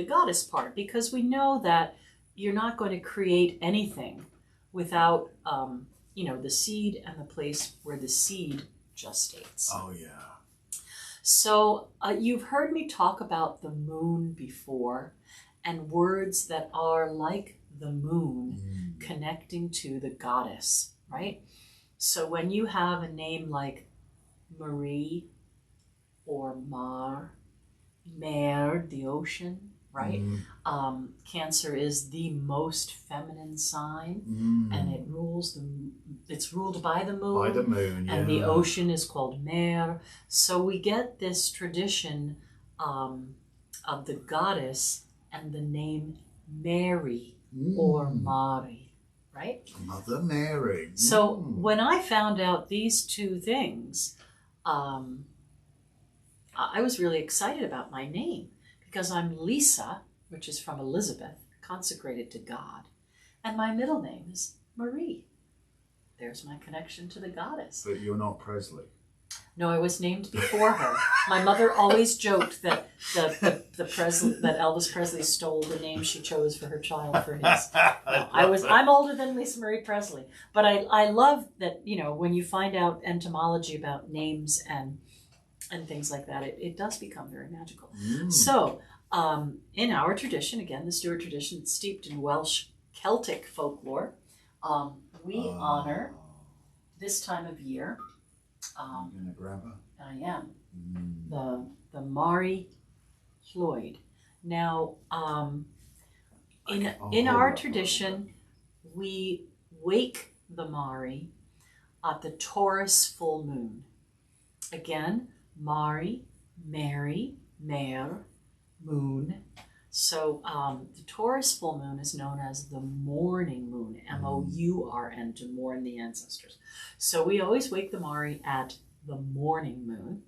goddess part, because we know that you're not going to create anything without, the seed and the place where the seed gestates. Oh, yeah. So you've heard me talk about the moon before, and words that are like the moon connecting to the goddess, right? So when you have a name like Marie or Mare, the ocean, right? Cancer is the most feminine sign, and it's ruled by the moon. By the moon, yeah. And the ocean is called Mare. So we get this tradition of the goddess and the name Mary or Mari, right? Mother Mary. So when I found out these 2 things, I was really excited about my name, because I'm Lisa, which is from Elizabeth, consecrated to God, and my middle name is Marie. there's my connection to the goddess. But you're not Presley. No, I was named before her. My mother always joked that that Elvis Presley stole the name she chose for her child for his. I'm older than Lisa Marie Presley, but I love that, you know, when you find out entomology about names and things like that, it does become very magical. So, in our tradition, again, the Stuart tradition, steeped in Welsh Celtic folklore, we honor this time of year. I'm going to grab her. I am. The Mari Lloyd. Now, in our tradition, we wake the Mari at the Taurus full moon. Again, Mari, Mary, Mare, moon. So the Taurus full moon is known as the mourning moon, M-O-U-R-N, to mourn the ancestors. So we always wake the Mari at the morning moon,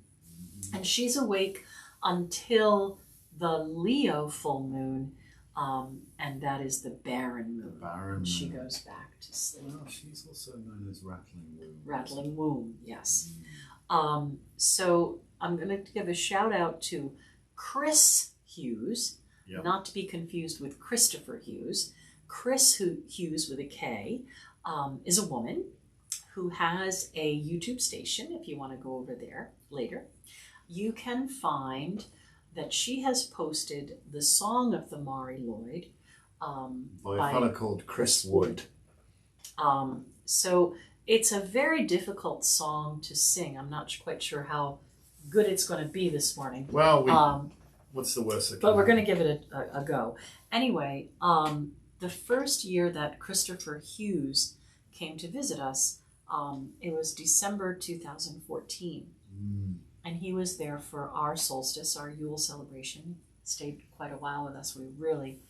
and she's awake until the Leo full moon, and that is the barren moon. Barren she moon. goes back to sleep. Oh, she's also known as Rattling Womb. Rattling womb, yes. So I'm going to give a shout out to Chris Hughes, not to be confused with Christopher Hughes. Chris Hughes with a K is a woman who has a YouTube station. If you want to go over there later, you can find that she has posted the song of the Mari Lloyd by a fellow called Chris Wood. So it's a very difficult song to sing. I'm not quite sure how good it's going to be this morning. Well, what's the worst? But we're going to give it a go. Anyway, the first year that Christopher Hughes came to visit us, it was December 2014. And he was there for our solstice, our Yule celebration. Stayed quite a while with us. We really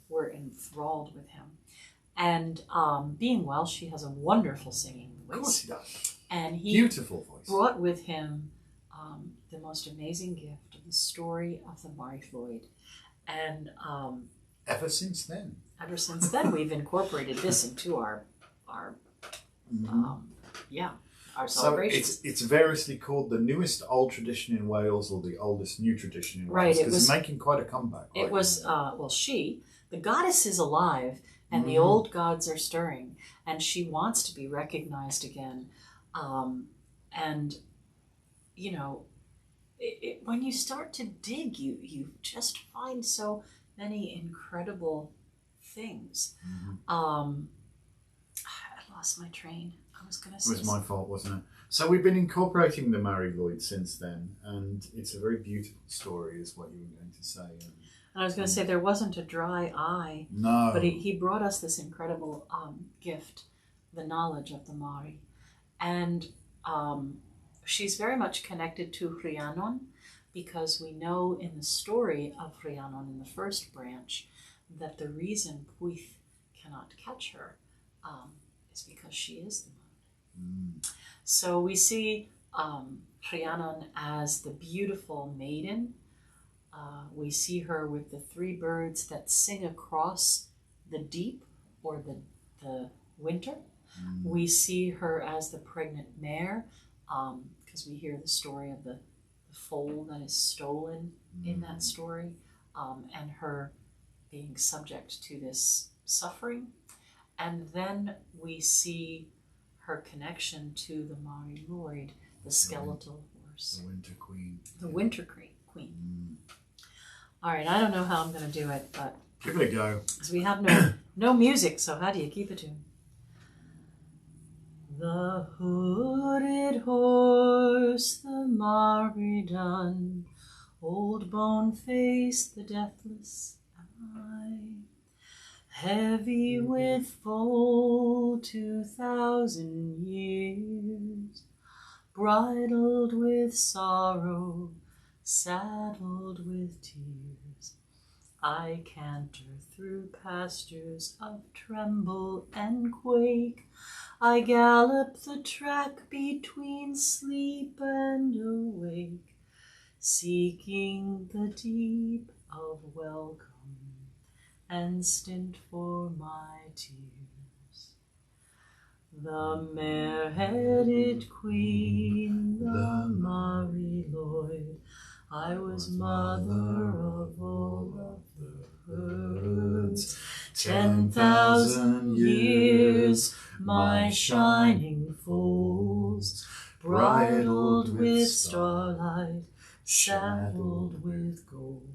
were enthralled with him. And being Welsh, he has a wonderful singing voice. Of course he does. And he beautiful voice. Brought with him the most amazing gift of the story of the Mari Lloyd. And ever since then, we've incorporated this into our celebrations. So it's variously called the newest old tradition in Wales or the oldest new tradition in Wales, because it's making quite a comeback. It was the goddess is alive, and the old gods are stirring, and she wants to be recognized again. And you know, when you start to dig, you just find so many incredible things. I lost my train. I was going to say. It was my fault, wasn't it? So we've been incorporating the Mari Lloyd since then, and it's a very beautiful story, is what you were going to say. And I was going to say there wasn't a dry eye. No. But he brought us this incredible gift, the knowledge of the Mari. And she's very much connected to Rhiannon, because we know in the story of Rhiannon in the first branch that the reason Pwyth cannot catch her is because she is the moon. So we see Rhiannon as the beautiful maiden. We see her with the three birds that sing across the deep or the winter. We see her as the pregnant mare, because we hear the story of the foal that is stolen in that story, and her being subject to this suffering. And then we see her connection to the Mari Lloyd, the skeletal horse. The Winter Queen. The Winter Queen. All right, I don't know how I'm going to do it, but... Give it a go. Because we have no music, so how do you keep a tune? The hooded horse, the Mari dun, old bone face, the deathless eye, heavy with full 2,000 years, bridled with sorrow, saddled with tears. I canter through pastures of tremble and quake. I gallop the track between sleep and awake, seeking the deep of welcome and stint for my tears. the mare-headed queen, the Mari Lloyd. I was mother of all of the birds. 10,000 years, my shining foals, bridled with starlight, saddled with gold.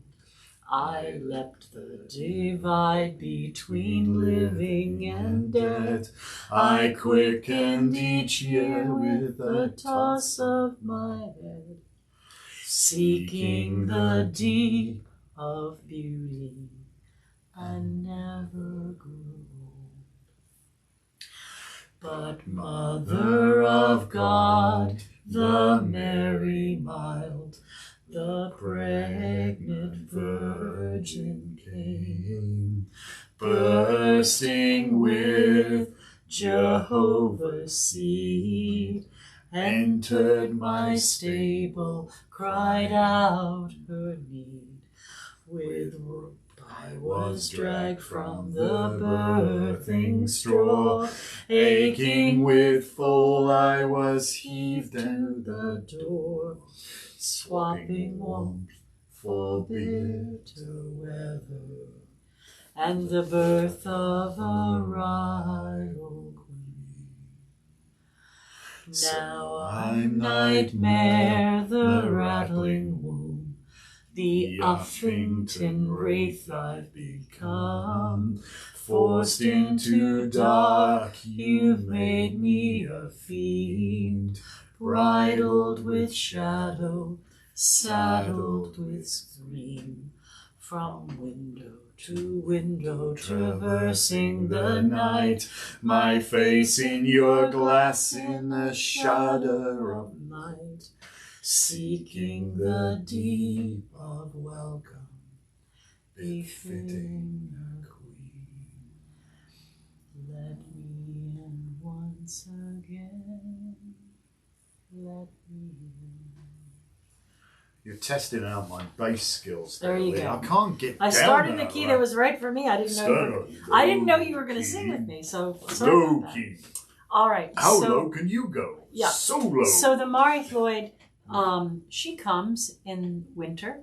I leapt the divide between living and dead. I quickened each year with a toss of my head, seeking the deep of beauty, and never grew old. But Mother of God, the Mary mild, the pregnant Virgin came, bursting with Jehovah's seed, entered my stable, cried out her need. With rope I was dragged from the birthing straw, aching with foal I was heaved to the door, swapping warmth for bitter weather, and the birth of a rival queen. Now I'm Nightmare, the rattling womb, the Uffington wraith I've become. Forced into dark, you've made me a fiend, bridled with shadow, saddled with scream. From window to window, traversing the night, my face in your glass in the shudder of night, seeking the deep of welcome, befitting a queen. Let me in once again, let me in. You're testing out my bass skills. There you go. I can't get I down started that the key right. that was right for me. I didn't know you were going to sing with me. So sorry Low about that. key. All right. How so, low can you go? Yeah. So low. So the Mari Lloyd, she comes in winter,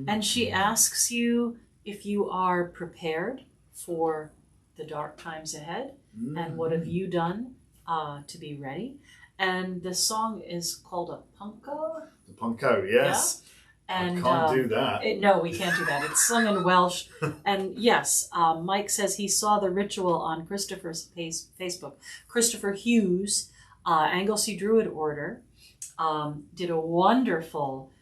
and she asks you if you are prepared for the dark times ahead, and what have you done to be ready. And the song is called a punko. The punko, yes. Yeah? And, I can't do that. No, we can't do that. It's sung in Welsh. And yes, Mike says he saw the ritual on Christopher's Facebook. Christopher Hughes, Anglesey Druid Order, did a wonderful...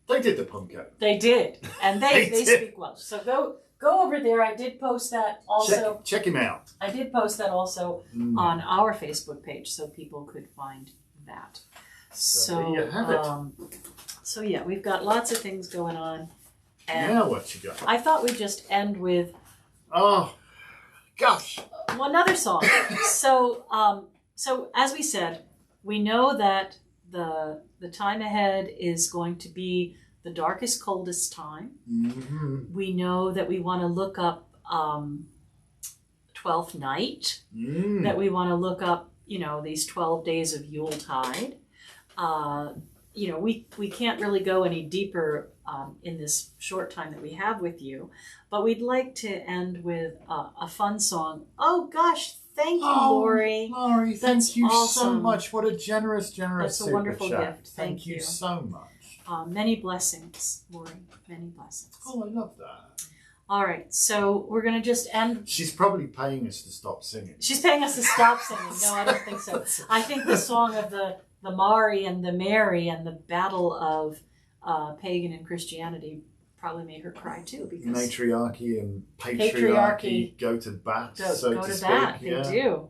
They did the punko. They did. And they speak Welsh. So go over there. I did post that also. Check him out. I did post that also on our Facebook page so people could find that. So there you have it. So yeah, we've got lots of things going on. And Now what you got? I thought we'd just end with Oh, gosh. another song. So as we said, we know that the time ahead is going to be the darkest, coldest time. Mm-hmm. We know that we want to look up 12th night. That we want to look up, these 12 days of Yuletide. We can't really go any deeper in this short time that we have with you, but we'd like to end with a fun song. Oh gosh, thank you, Lori. Lori, thank you so awesome. much. What a generous That's a super wonderful chat. gift. Thank you so much. Many blessings, Lori. Many blessings. Oh, I love that. All right, so we're going to just end. She's probably paying us to stop singing. She's paying us to stop singing. No, I don't think so. I think the song of the Mari and the Mary and the battle of pagan and Christianity probably made her cry too, because matriarchy and patriarchy go to bat, so to speak. They do.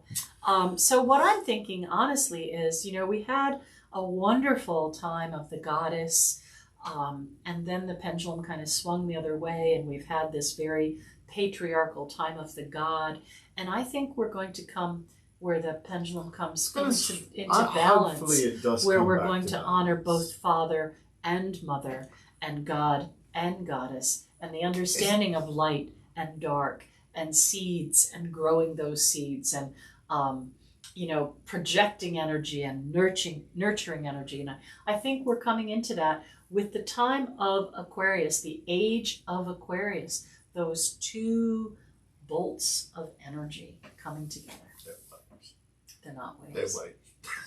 So what I'm thinking, honestly, is we had a wonderful time of the goddess, and then the pendulum kind of swung the other way, and we've had this very patriarchal time of the god. And I think we're going to come where the pendulum comes into balance, hopefully it does, where we're back going to honor both father and mother and God and goddess, and the understanding of light and dark and seeds and growing those seeds, and projecting energy and nurturing energy. And I think we're coming into that with the time of Aquarius, the age of Aquarius, those two bolts of energy coming together. They're not waves. They're waves.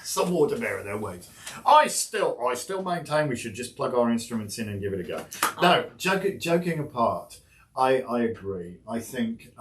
Some water bearer, they're waves. I still maintain we should just plug our instruments in and give it a go. No, joking apart, I agree. I think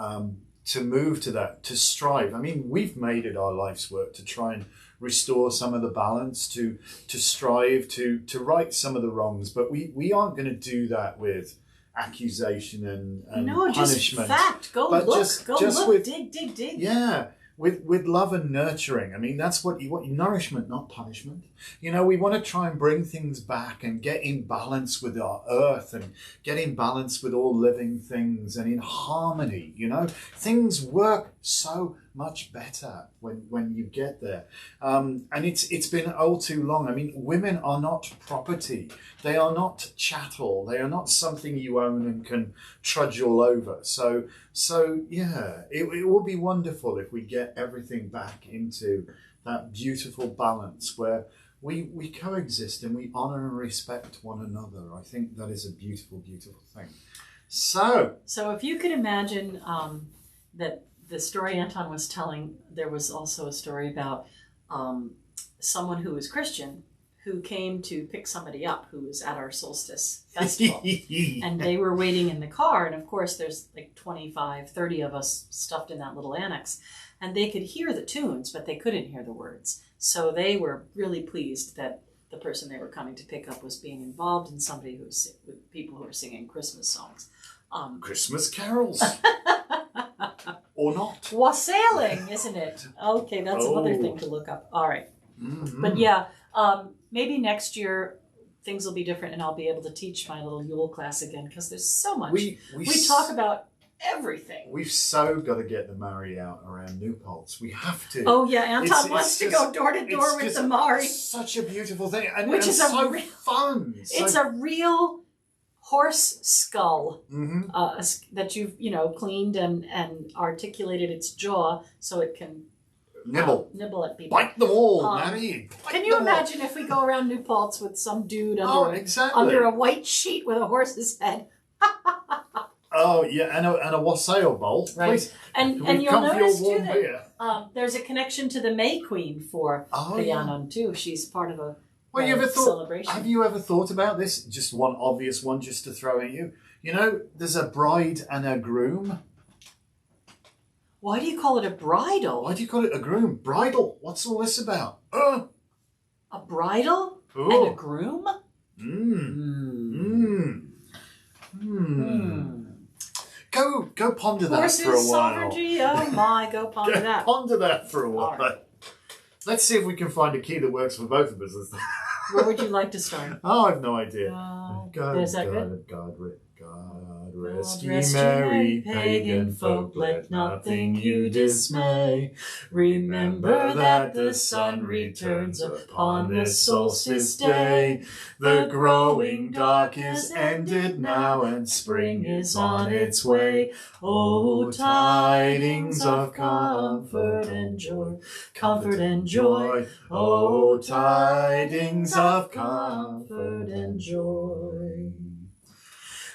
to move to that, to strive. I mean, we've made it our life's work to try and restore some of the balance, to strive to right some of the wrongs, but we aren't going to do that with accusation and punishment. Just fact. Go look, dig. Yeah. With love and nurturing. I mean, that's what you want. Nourishment, not punishment. We want to try and bring things back and get in balance with our earth and get in balance with all living things and in harmony. Things work so much better when you get there. And it's been all too long. I mean, women are not property. They are not chattel. They are not something you own and can trudge all over. So yeah, it will be wonderful if we get everything back into that beautiful balance where we coexist and we honor and respect one another. I think that is a beautiful, beautiful thing. So if you could imagine that the story Anton was telling, there was also a story about someone who was Christian who came to pick somebody up who was at our solstice festival. And they were waiting in the car. And of course, there's like 25, 30 of us stuffed in that little annex. And they could hear the tunes, but they couldn't hear the words. So they were really pleased that the person they were coming to pick up was being involved in somebody with people who were singing Christmas songs. Christmas carols. Or not. Wassailing, isn't it? Okay, that's another thing to look up. All right. Mm-hmm. But yeah, maybe next year things will be different and I'll be able to teach my little Yule class again because there's so much. We talk about everything. We've so got to get the Mari out around New Paltz. We have to. Oh yeah, Anton wants to go door to door with the Mari. Such a beautiful thing, which is so fun. It's a real horse skull that you've cleaned and articulated its jaw so it can nibble at people. Bite them all, Mari. Can you imagine if we go around New Paltz with some dude under a white sheet with a horse's head? Oh yeah, and a wassail bowl, right? Please. And you'll notice too that there's a connection to the May Queen for Rhiannon too. She's part of a celebration. Have you ever thought about this? Just one obvious one, just to throw at you. There's a bride and a groom. Why do you call it a bridal? Why do you call it a groom? Bridal. What's all this about? A bridal and a groom? Go ponder that for a while. Sovereignty, oh my, go ponder that. Ponder that for a while. Right. Let's see if we can find a key that works for both of us. Where would you like to start? Oh, I've no idea. Is that good? God rest ye merry pagan folk, let nothing you dismay. Remember that the sun returns upon this solstice day. The growing dark is ended now, and spring is on its way. Oh, tidings of comfort and joy, comfort and joy. Oh, tidings of comfort and joy.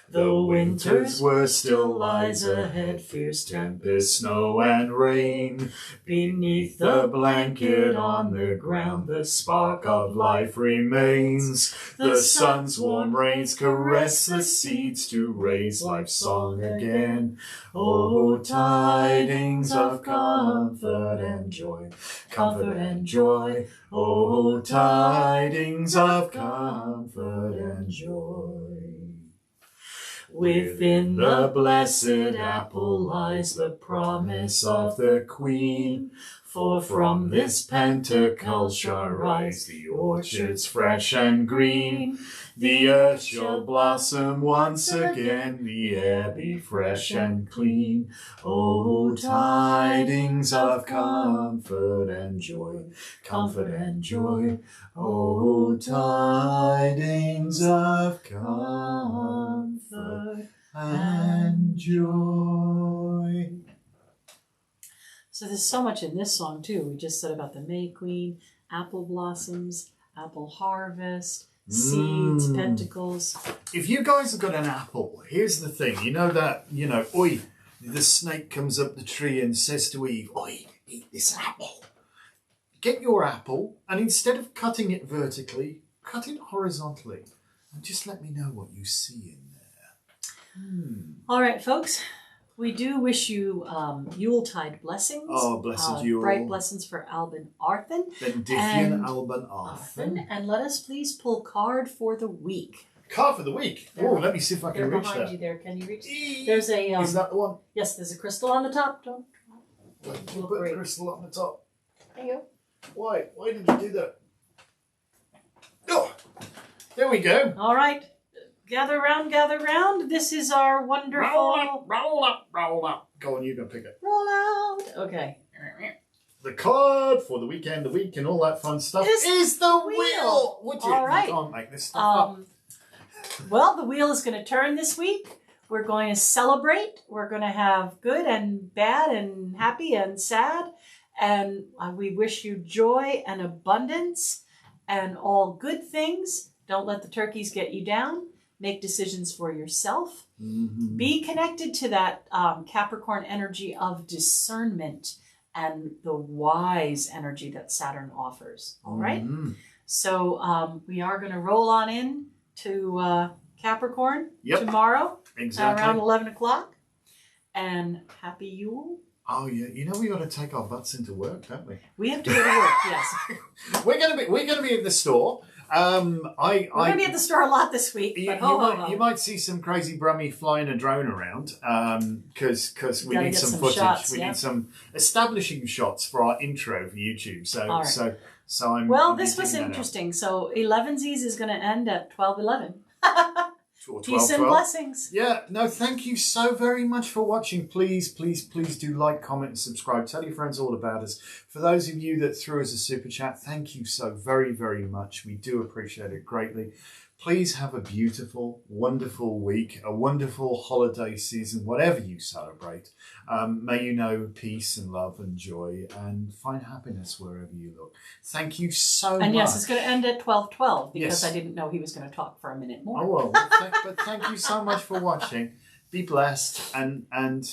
Though winter's worst still lies ahead, fierce tempest, snow and rain. Beneath the blanket on the ground, the spark of life remains. The sun's warm rays caress the seeds to raise life's song again. Oh, tidings of comfort and joy, comfort and joy. Oh, tidings of comfort and joy. Within the blessed apple lies the promise of the Queen. For from this Pentecost shall rise the orchards fresh and green. The earth shall blossom once again, the air be fresh and clean. Oh, tidings of comfort and joy, comfort and joy. Oh, tidings of comfort and joy. So there's so much in this song too. We just said about the May Queen, apple blossoms, apple harvest, seeds, pentacles. If you guys have got an apple, here's the thing. You know that, oi, the snake comes up the tree and says to Eve, oi, eat this apple. Get your apple, and instead of cutting it vertically, cut it horizontally. And just let me know what you see in there. All right, folks. We do wish you Yuletide blessings. Oh, blessed Yule. Bright blessings for Alban Arthen. Bendifian Alban Arthen. And let us please pull card for the week. Card for the week? Oh, let me see if I can reach behind that. you there. Can you reach? There's a... Is that the one? Yes, there's a crystal on the top. Don't You put the crystal on the top. There you go. Why? Why did you do that? Oh, there we go. All right. Gather round, gather round. This is our wonderful... Roll up. Go on, you go pick it. Roll out. Okay. The card for the weekend, the week, and all that fun stuff is the wheel. Would you? All right. You can't make this stuff up. Well, the wheel is going to turn this week. We're going to celebrate. We're going to have good and bad and happy and sad. And we wish you joy and abundance and all good things. Don't let the turkeys get you down. Make decisions for yourself. Mm-hmm. Be connected to that Capricorn energy of discernment and the wise energy that Saturn offers. All right? Mm-hmm. So we are going to roll on in to Capricorn tomorrow around 11 o'clock. And happy Yule. Oh yeah, we got to take our butts into work, don't we? We have to go to work. Yes. We're gonna be at the store. We're gonna be at the store a lot this week. You might see some crazy Brummy flying a drone around because we need some footage. Shots, we need some establishing shots for our intro for YouTube. So right. so I'm. Well, I'm this was getting that interesting. So Elevensies is going to end at 12:11. Or 12, Peace and 12. blessings. Yeah, no, thank you so very much for watching. Please do like, comment, and subscribe. Tell your friends all about us. For those of you that threw us a super chat, thank you so very, very much. We do appreciate it greatly. Please have a beautiful, wonderful week, a wonderful holiday season, whatever you celebrate. May you know peace and love and joy and find happiness wherever you look. Thank you so much. And yes, it's going to end at 12:12 because I didn't know he was going to talk for a minute more. Oh, well, but thank you so much for watching. Be blessed and